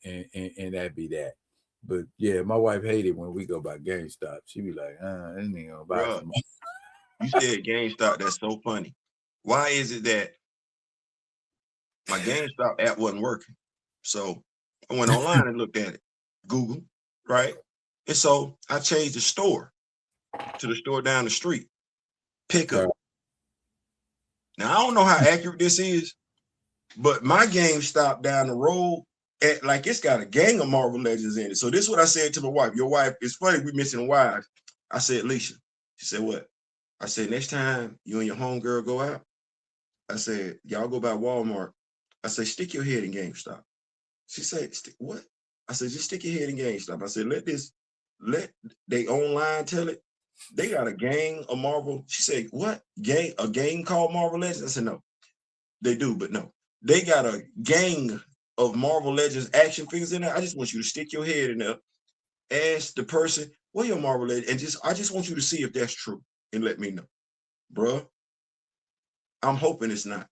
that'd be that. But yeah, my wife hated when we go by GameStop. She be like, this ain't gonna buy some more. You said GameStop, that's so funny. Why is it that my GameStop app wasn't working? So I went online and looked at it. Google, right? And so I changed the store to the store down the street. Pickup. Now, I don't know how accurate this is, but my GameStop down the road, it's got a gang of Marvel Legends in it. So this is what I said to my wife. Your wife, it's funny we missing wives. I said, Alicia. She said, what? I said, next time you and your homegirl go out, I said, y'all go by Walmart. I said, stick your head in GameStop. She said, what? I said, just stick your head in GameStop. I said, let they online tell it. They got a gang of Marvel. She said, what? A game called Marvel Legends? I said, no. They do, but no. They got a gang of Marvel Legends action figures in there. I just want you to stick your head in there, ask the person, what your Marvel Legends? And I just want you to see if that's true and let me know. Bruh, I'm hoping it's not.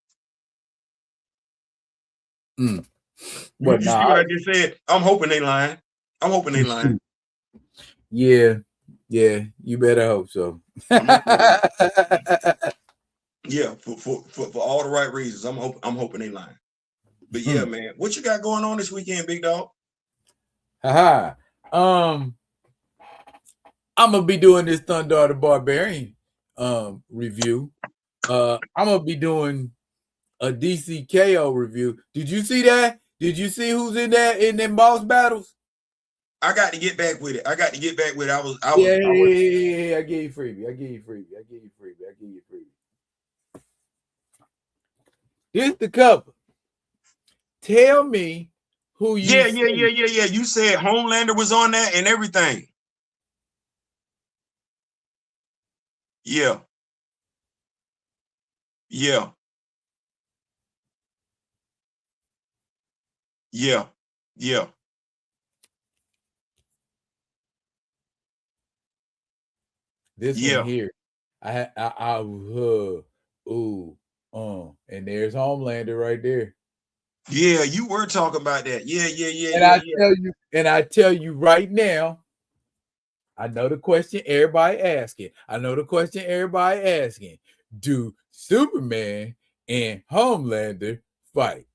What, you see what I just said? I'm hoping they lying. I'm hoping they lying. Yeah, you better hope so. Yeah, for all the right reasons. I'm hoping they lying. But yeah, man, what you got going on this weekend, big dog? I'm gonna be doing this Thunder the Barbarian review. I'm gonna be doing a DCKO review. Did you see that? Did you see who's in there in them boss battles? I got to get back with it. I got to get back with it. Yeah, I gave you freebie. Here's the cover. Tell me who you Yeah. You said Homelander was on that and everything. Yeah. This one here. And there's Homelander right there. Yeah, you were talking about that. Yeah. I tell you right now, I know the question everybody asking. Do Superman and Homelander fight?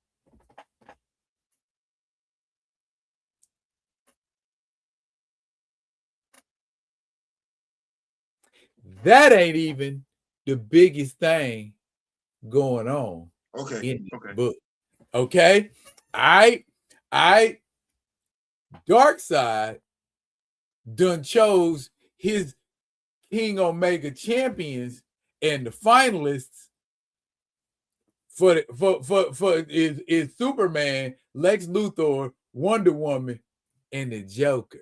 That ain't even the biggest thing going on in the book. Okay? I Darkseid done chose his King Omega champions and the finalists for is Superman, Lex Luthor, Wonder Woman, and the Joker.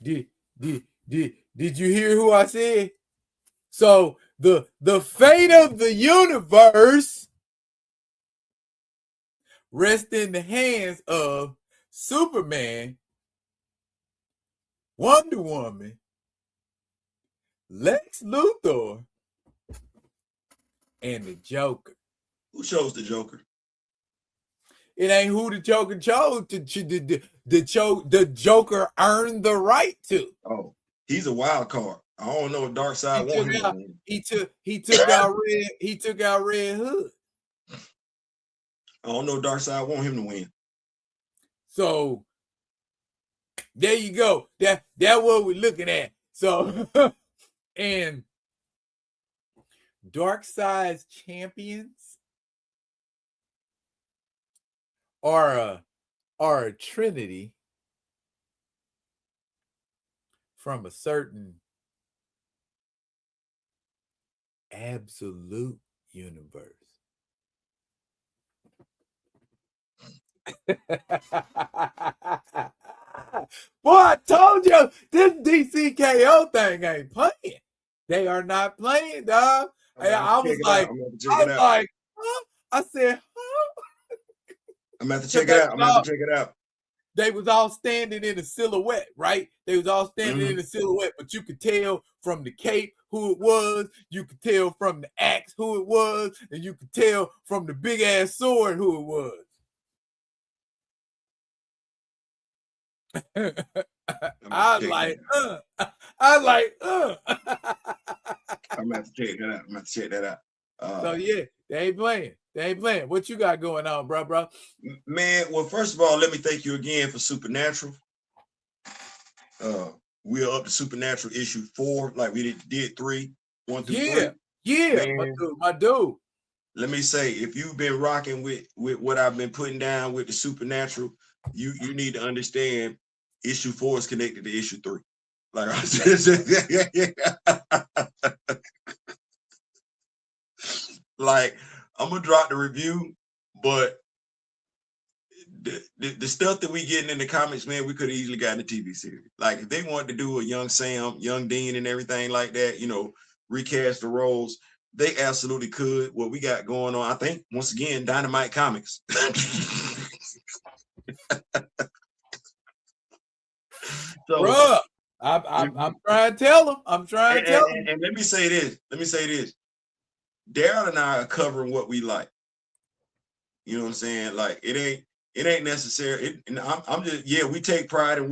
Did you hear who I said? So the fate of the universe rests in the hands of Superman, Wonder Woman, Lex Luthor, and the Joker. Who chose the Joker? It ain't who the Joker chose. The Joker earned the right to. Oh, he's a wild card. I don't know if Darkseid want him to win. He took out Red Hood. I don't know if Darkseid want him to win. So there you go. That's what we're looking at. So and Dark Side's champions are a trinity from a certain absolute universe. Boy, I told you this DCKO thing ain't playing. They are not playing, dog. I was like, huh? I said, huh? I'm gonna have to check it out. I'm gonna have to check it out. They was all standing in a silhouette, right? They was all standing in a silhouette, but you could tell from the cape who it was. You could tell from the axe who it was, and you could tell from the big ass sword who it was. I like. I'm gonna have to check that out. I'm gonna have to check that out. So yeah, they ain't playing. They ain't playing. What you got going on, bro? Man, well, first of all, let me thank you again for Supernatural. We are up to Supernatural issue 4, like we did 3, 1 through 3. Yeah, man, my dude. Let me say, if you've been rocking with what I've been putting down with the Supernatural, you need to understand issue 4 is connected to issue 3. Like I said, like I'm gonna drop the review, but the stuff that we getting in the comics, man, we could have easily gotten a TV series. Like if they wanted to do a young Sam, young Dean, and everything like that, you know, recast the roles, they absolutely could. What we got going on, I think, once again, Dynamite Comics. So, bruh, I'm trying to tell them. I'm trying to tell them. And let me say this. Daryl and I are covering what we like. You know what I'm saying? Like it ain't necessary. And I'm just, yeah, we take pride in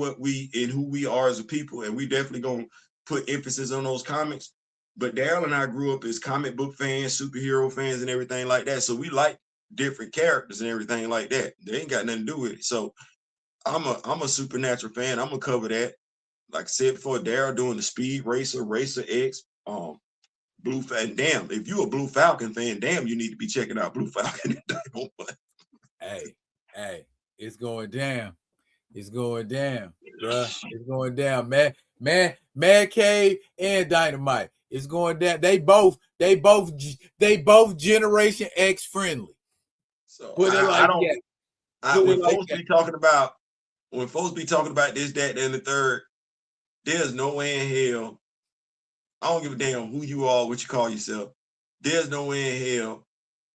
who we are as a people, and we definitely gonna put emphasis on those comics. But Daryl and I grew up as comic book fans, superhero fans, and everything like that. So we like different characters and everything like that. They ain't got nothing to do with it. So I'm a Supernatural fan. I'm gonna cover that. Like I said before, Daryl doing the Speed Racer, Racer X, Blue Falcon. Damn, if you a Blue Falcon fan, damn, you need to be checking out Blue Falcon. Hey, it's going down. It's going down, bruh. It's going down, man. Mad Cave and Dynamite. It's going down. They both Generation X friendly. So put it like that. When folks be talking about this, that, and the third, there's no way in hell. I don't give a damn who you are, what you call yourself. There's no way in hell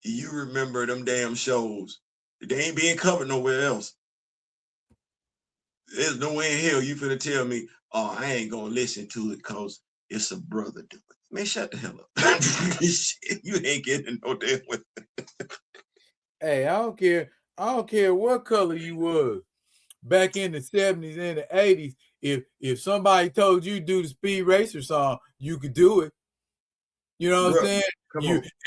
you remember them damn shows. They ain't being covered nowhere else. There's no way in hell you finna tell me, oh, I ain't gonna listen to it because it's a brother doing it. Man, shut the hell up. You ain't getting no damn with it. Hey, I don't care what color you was back in the 70s and the 80s. If somebody told you to do the Speed Racer song, you could do it. You know what I'm saying?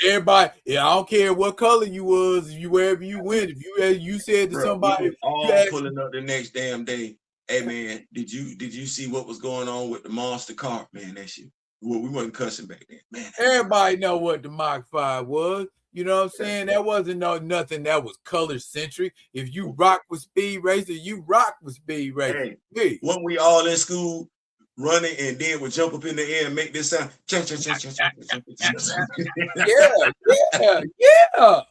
Everybody, I don't care what color you was, wherever you went. If you said to somebody, all pulling up the next damn day. Hey man, did you see what was going on with the monster car? Man, that shit. Well, we wasn't cussing back then. Man, everybody know what the Mach 5 was. You know what I'm saying? That wasn't nothing that was color centric. If you rock with Speed Racer, you rock with Speed Racer. Hey, when we all in school running and then would jump up in the air and make this sound. Yeah.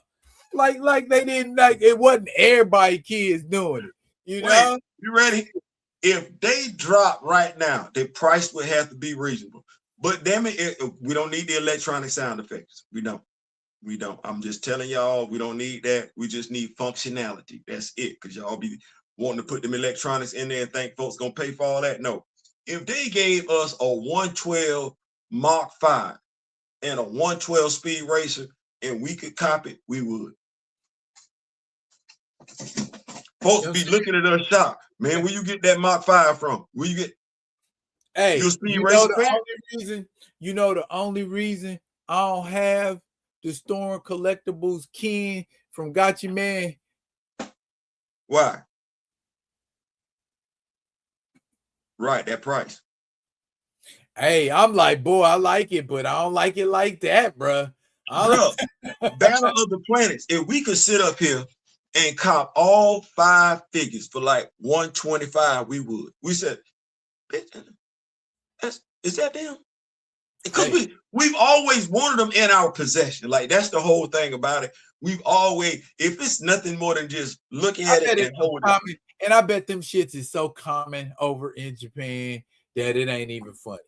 Like they didn't like it wasn't everybody kids doing it. You know? You ready? If they drop right now, the price would have to be reasonable. But damn it, we don't need the electronic sound effects. We don't. I'm just telling y'all, we don't need that. We just need functionality. That's it. Because y'all be wanting to put them electronics in there and think folks gonna pay for all that. No. If they gave us a 112 Mach 5 and a 112 Speed Racer and we could copy it, we would. Folks be looking at us shocked. Man, where you get that Mach 5 from? Where you get? Hey, the only reason I don't have the Storm Collectibles Ken from Gotcha Man. Why? Right, that price. Hey, I'm like, boy, I like it, but I don't like it like that, bro. Bro, Battle of the Planets. If we could sit up here and cop all 5 figures for like 125, we would. We said, is that them? Because we've always wanted them in our possession. Like, that's the whole thing about it. We've always, if it's nothing more than just looking at it and holding it. And I bet them shits is so common over in Japan that it ain't even funny.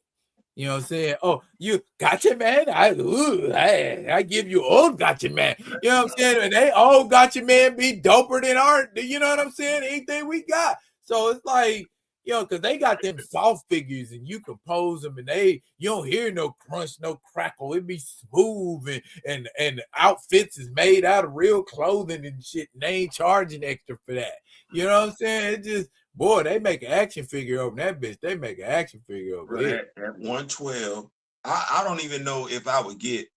You know what I'm saying? Oh, you gotcha, man. I give you old gotcha, man. You know what I'm saying? And they old gotcha, man, be doper than art. You know what I'm saying? Anything we got. So it's like, you know, because they got them soft figures and you compose them and you don't hear no crunch, no crackle. It be smooth and outfits is made out of real clothing and shit. And they ain't charging extra for that. You know what I'm saying? It just, boy, they make an action figure over that bitch. They make an action figure over it. At 112, I don't even know if I would get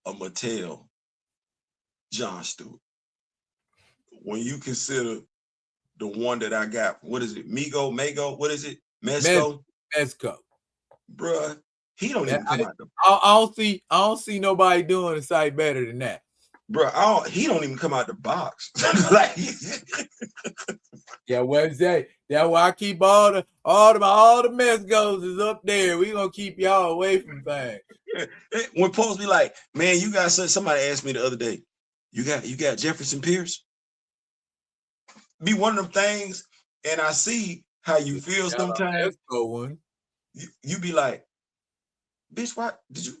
a Mattel John Stewart. When you consider the one that I got, what is it? Mago, what is it? Mezco? Bruh. He don't even come out. I don't see nobody doing a sight better than that. Bro, he don't even come out the box. Like, yeah, what is that? That's why I keep all the Mezcos is up there. We gonna keep y'all away from things. When folks be like, man, you got somebody asked me the other day, you got Jefferson Pierce? Be one of them things, and I see how you feel sometimes. You be like, bitch, why did you?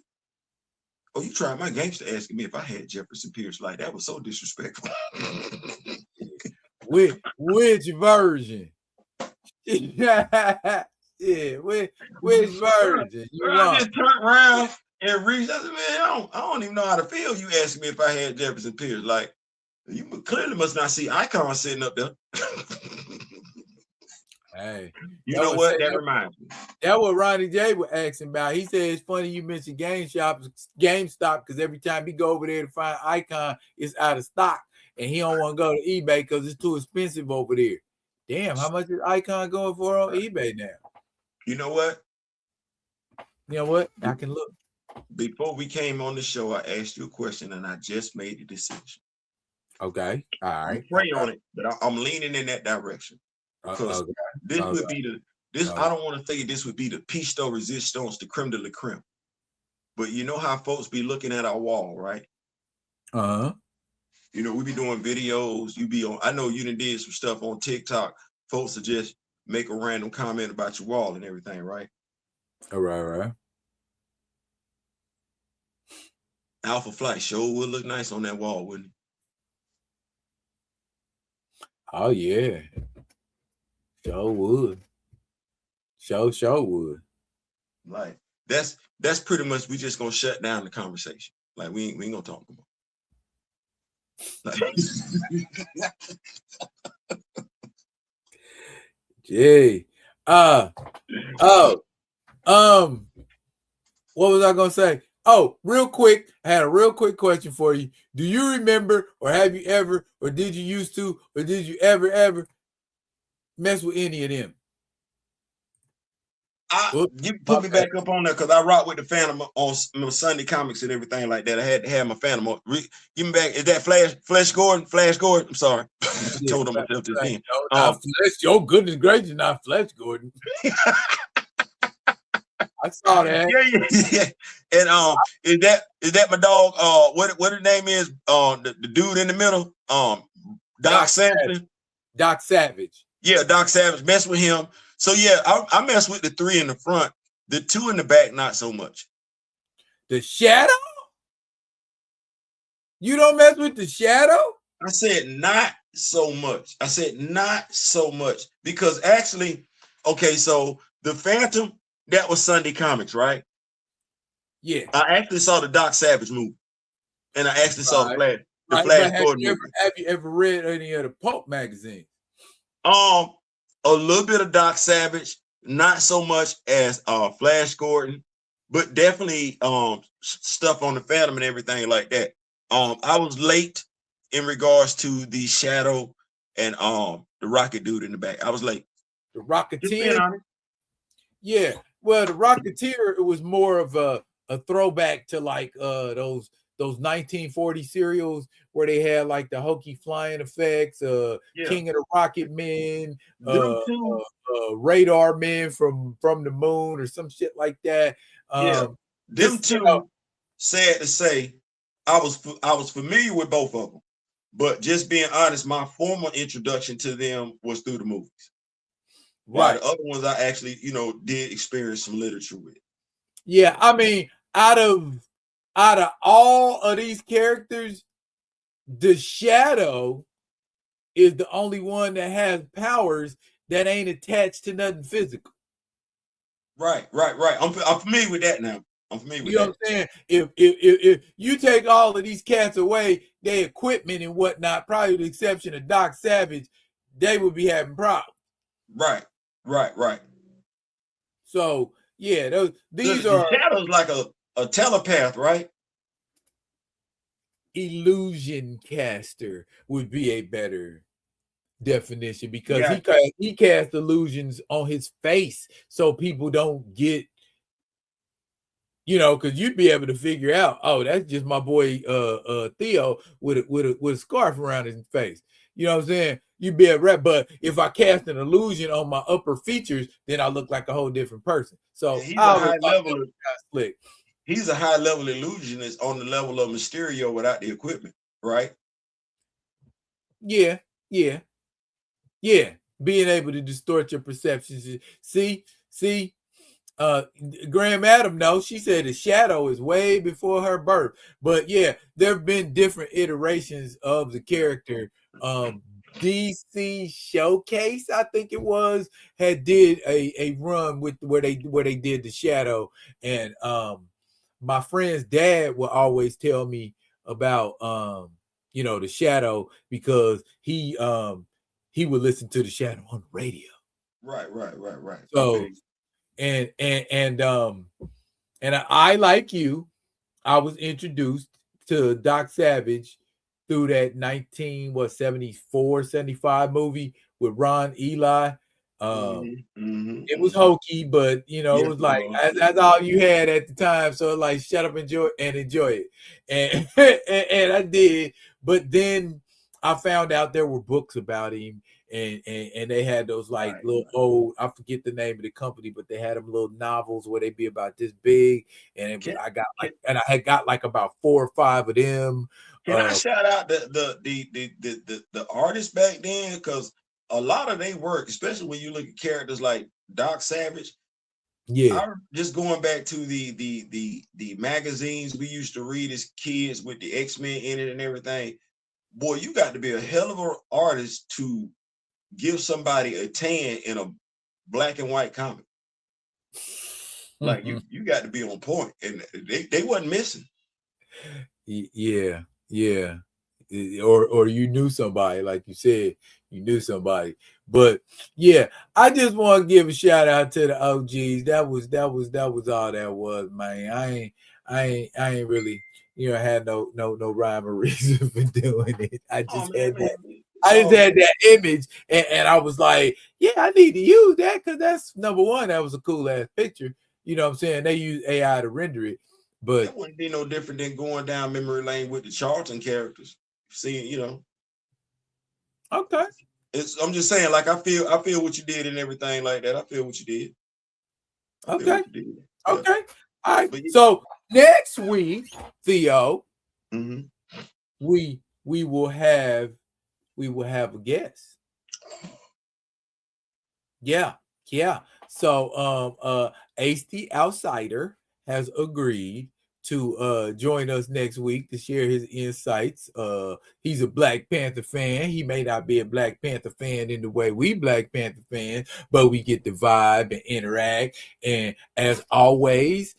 Oh, you tried my gangster asking me if I had Jefferson Pierce. Like, that was so disrespectful. Which version? Yeah, which version? I just turned around and reached. I said, man, I don't even know how to feel. You asking me if I had Jefferson Pierce. Like, you clearly must not see Icon sitting up there. Hey, you know what? That reminds me. That's what Ronnie J was asking about. He said it's funny you mentioned GameStop because every time he go over there to find Icon, it's out of stock, and he don't want to go to eBay because it's too expensive over there. Damn, how much is Icon going for on eBay now? You know what? I can look. Before we came on the show, I asked you a question, and I just made a decision. Okay, all right. Pray on it, but I'm leaning in that direction because this would be I don't want to say this would be the piece de resistance, the creme de la creme. But you know how folks be looking at our wall, right? You know, we be doing videos. You be on. I know you done did some stuff on TikTok. Folks will just make a random comment about your wall and everything, right? All right. Alpha Flight sure would look nice on that wall, wouldn't it? Oh yeah, sure would. Sure would. Like, that's pretty much, we just gonna shut down the conversation. Like, we ain't gonna talk no more. Gee. What was I gonna say? Oh, real quick, I had a real quick question for you. Do you remember, or have you ever, or did you used to, or did you ever mess with any of them? You put me back up on there because I rock with the Phantom on Sunday comics and everything like that. I had to have my Phantom on. Give me back. Is that Flash Gordon? Flash Gordon? I'm sorry. I told him myself this thing. Oh, goodness gracious, not Flash Gordon. I saw that. Yeah. And is that my dog? What his name is? The dude in the middle. Doc Savage. Doc Savage. Yeah, Doc Savage. Mess with him. So yeah, I mess with the 3 in the front. The 2 in the back, not so much. The Shadow? You don't mess with the Shadow? I said not so much. I said not so much because actually, okay, so the Phantom, that was Sunday comics, right? Yeah. I actually saw the Doc Savage movie, and I actually saw the Flash Gordon movie. Have you ever read any of the Pulp magazines? A little bit of Doc Savage, not so much as Flash Gordon, but definitely stuff on the Phantom and everything like that. I was late in regards to the Shadow and the Rocket dude in the back. I was late. The Rocketeer? Yeah. Well, the Rocketeer, it was more of a throwback to like those 1940 serials where they had like the hokey flying effects, Yeah, King of the Rocket Men, them two. Radar Men from the Moon or some shit like that. Yeah, them Just you know, two. Sad to say, I was familiar with both of them, but just being honest, my former introduction to them was through the movies. While right. the other ones I actually, did experience some literature with. Yeah, I mean, out of all of these characters, the Shadow is the only one that has powers that ain't attached to nothing physical. Right, right, right. I'm familiar with that now. I'm familiar with You know that. what I'm saying? If you take all of these cats away, their equipment and whatnot, probably with the exception of Doc Savage, they would be having problems. Right, right, right. So yeah, these The are shadow's like a telepath, right? illusion caster would be a better definition because Gotcha. he casts illusions on his face so people don't get, because you'd be able to figure out, oh, that's just my boy Theo with a scarf around his face. You know what I'm saying? You'd be able to, but if I cast an illusion on my upper features, then I look like a whole different person. And So I always thought that was kind of slick. he's a high level illusionist on the level of Mysterio without the equipment, right? Yeah, yeah, yeah. Being able to distort your perceptions. See, Graham Adam, no, she said the Shadow is way before her birth. But yeah, there have been different iterations of the character. DC Showcase, I think it was, had did a run with where they did the Shadow, and my friend's dad would always tell me about the Shadow because he would listen to the Shadow on the radio. Right, right, right, right. So Okay. and I like you, I was introduced to Doc Savage through that 74, 75 movie with Ron Eli. It was Mm-hmm. hokey, but it Yes, was it like was. that's all you had at the time. So like, shut up, enjoy it, and and I did. But then I found out there were books about him, and they had those like Right, little old, I forget the name of the company, but they had them little novels where they be about this big, and can, can I had got like about 4 or 5 of them. can I shout out the artists back then? Because a lot of their work, especially when you look at characters like Doc Savage, Yeah. I just going back to the magazines we used to read as kids with the X-Men in it and everything. Boy, you got to be a hell of an artist to give somebody a tan in a black and white comic. Like you got to be on point, and they wasn't missing. Yeah, yeah. Or you knew somebody, like you said, you knew somebody. But yeah, I just want to give a shout out to the OGs. That was all that was, man. I ain't really, had no rhyme or reason for doing it. I Oh just man, had man, that. it's I just all had good. that image, and I was like, yeah, I need to use that because that's number one. That was a cool ass picture. You know what I'm saying? They use AI to render it, but That wouldn't be no different than going down memory lane with the Charlton characters. Seeing, okay. I'm just saying, like I feel what you did and everything like that. I feel what you did. I feel Okay. what you did. Yeah. Okay. All right. But So next week, Theo, mm-hmm. we will have a guest. Yeah. Yeah. So Ace the Outsider has agreed to join us next week to share his insights. He's a Black Panther fan. He may not be a Black Panther fan in the way we Black Panther fans, but we get the vibe and interact. And as always,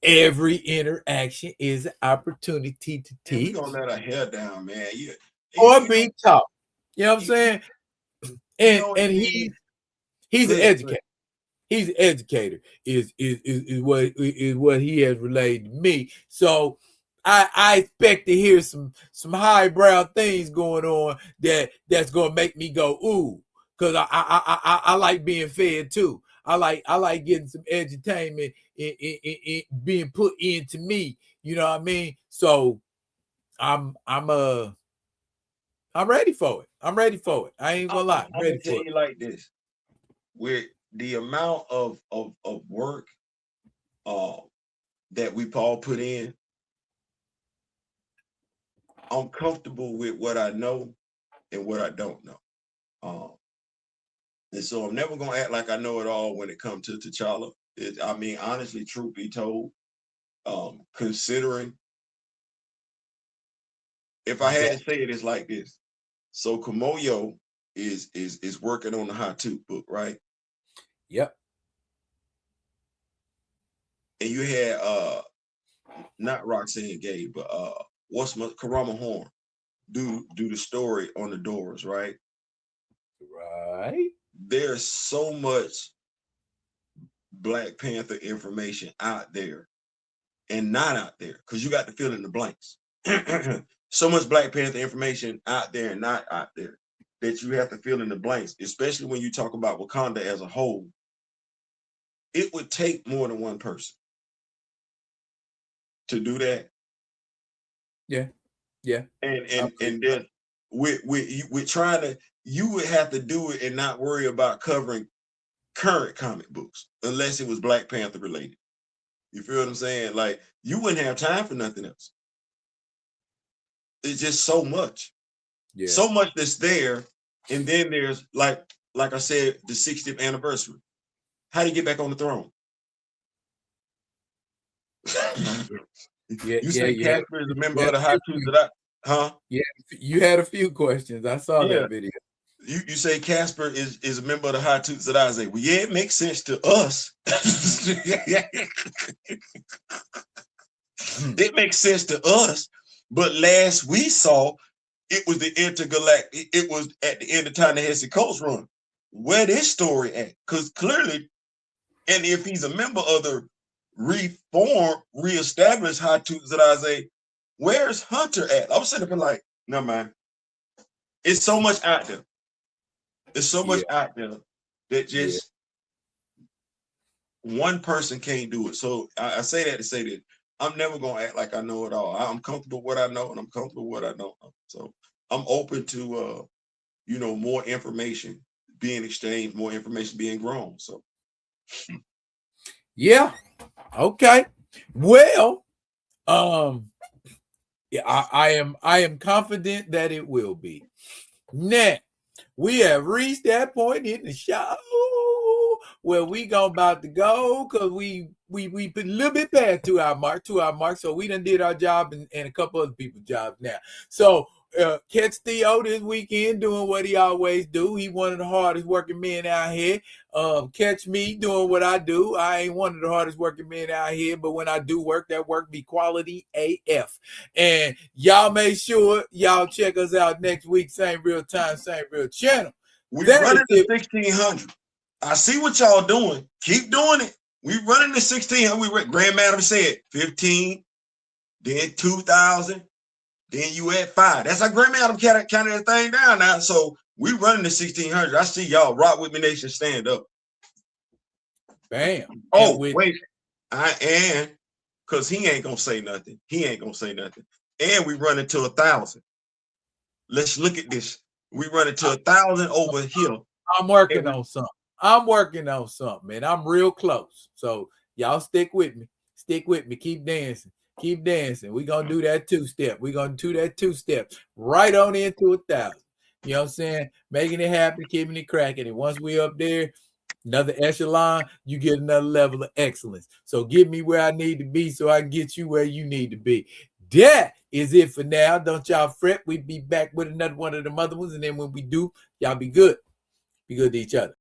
every interaction is an opportunity to And we teach gonna let our hair down, man. or You know, be taught. You know what I'm you, saying? you And know what I and mean? he's an Good, good. educator. He's an educator. Is what he has relayed to me. So I expect to hear some highbrow things going on that's gonna make me go ooh, because I like being fed too. I like getting some edutainment being put into me. You know what I mean? So I'm ready for it. I'm ready for it. I ain't gonna lie. I'm Ready gonna tell for it. you like this: with the amount of work that we all put in, I'm comfortable with what I know and what I don't know. And so I'm never gonna act like I know it all when it comes to T'Challa. I mean, honestly, truth be told, considering if I had to say it, it's like this. So Kamoyo is working on the Hatu book, right? Yep. And you had not Roxanne Gay, but Karama Horn do the story on the doors, right? Right. There's so much Black Panther information out there and not out there because you got to fill in the blanks. So much Black Panther information out there and not out there that you have to fill in the blanks, especially when you talk about Wakanda as a whole. It would take more than one person to do that. Yeah. Yeah. And then with trying to, you would have to do it and not worry about covering current comic books unless it was Black Panther related. You feel what I'm saying? Like, you wouldn't have time for nothing else. It's just so much. Yeah. So much that's there. And then there's like I said, the 60th anniversary. How do you get back on the throne? Yeah. You say Casper is a member of the Hatu huh? Yeah, you had a few questions. I saw that video. You say Casper is a member of the Hatu Zadaze. Well, yeah, it makes sense to us. It makes sense to us. But last we saw, it was the intergalactic. It was at the end of Ta-Nehisi Coast run. Where this story at? Because clearly, and if he's a member of the reestablished Hatu Zadaze, where's Hunter at? I was sitting up like, no man. It's so much out there. There's so much out there that just one person can't do it. So I say that to say that I'm never gonna act like I know it all. I'm comfortable with what I know, and I'm comfortable with what I don't know. So I'm open to more information being exchanged, more information being grown. So yeah, okay. Well, yeah, I am confident that it will be. Now, we have reached that point in the show where we about to go because we put a little bit past 2 hour mark. So we done did our job and a couple other people's jobs now. So catch Theo this weekend doing what he always do. He one of the hardest working men out here. Catch me doing what I do. I ain't one of the hardest working men out here, but when I do work, that work be quality AF. And y'all make sure y'all check us out next week. Same real time, same real channel. We running the 1600. I see what y'all doing. Keep doing it. We running the 1600. Grand Madam said 15, then 2000, then you add 5. That's how Grand Madam counted that thing down now. So we running the 1600. I see y'all. Rock with me, nation. Stand up. Bam. Oh, wait. Because he ain't gonna say nothing. And we running to 1,000. Let's look at this. We running to 1,000 over here. I'm working on something, man. I'm real close. So y'all stick with me. Keep dancing. We're gonna do that 2-step. Right on into 1,000. You know what I'm saying? Making it happen, keeping it cracking. And once we up there, another echelon, you get another level of excellence. So get me where I need to be so I can get you where you need to be. That is it for now. Don't y'all fret. We'll be back with another one of them other ones. And then when we do, y'all be good. Be good to each other.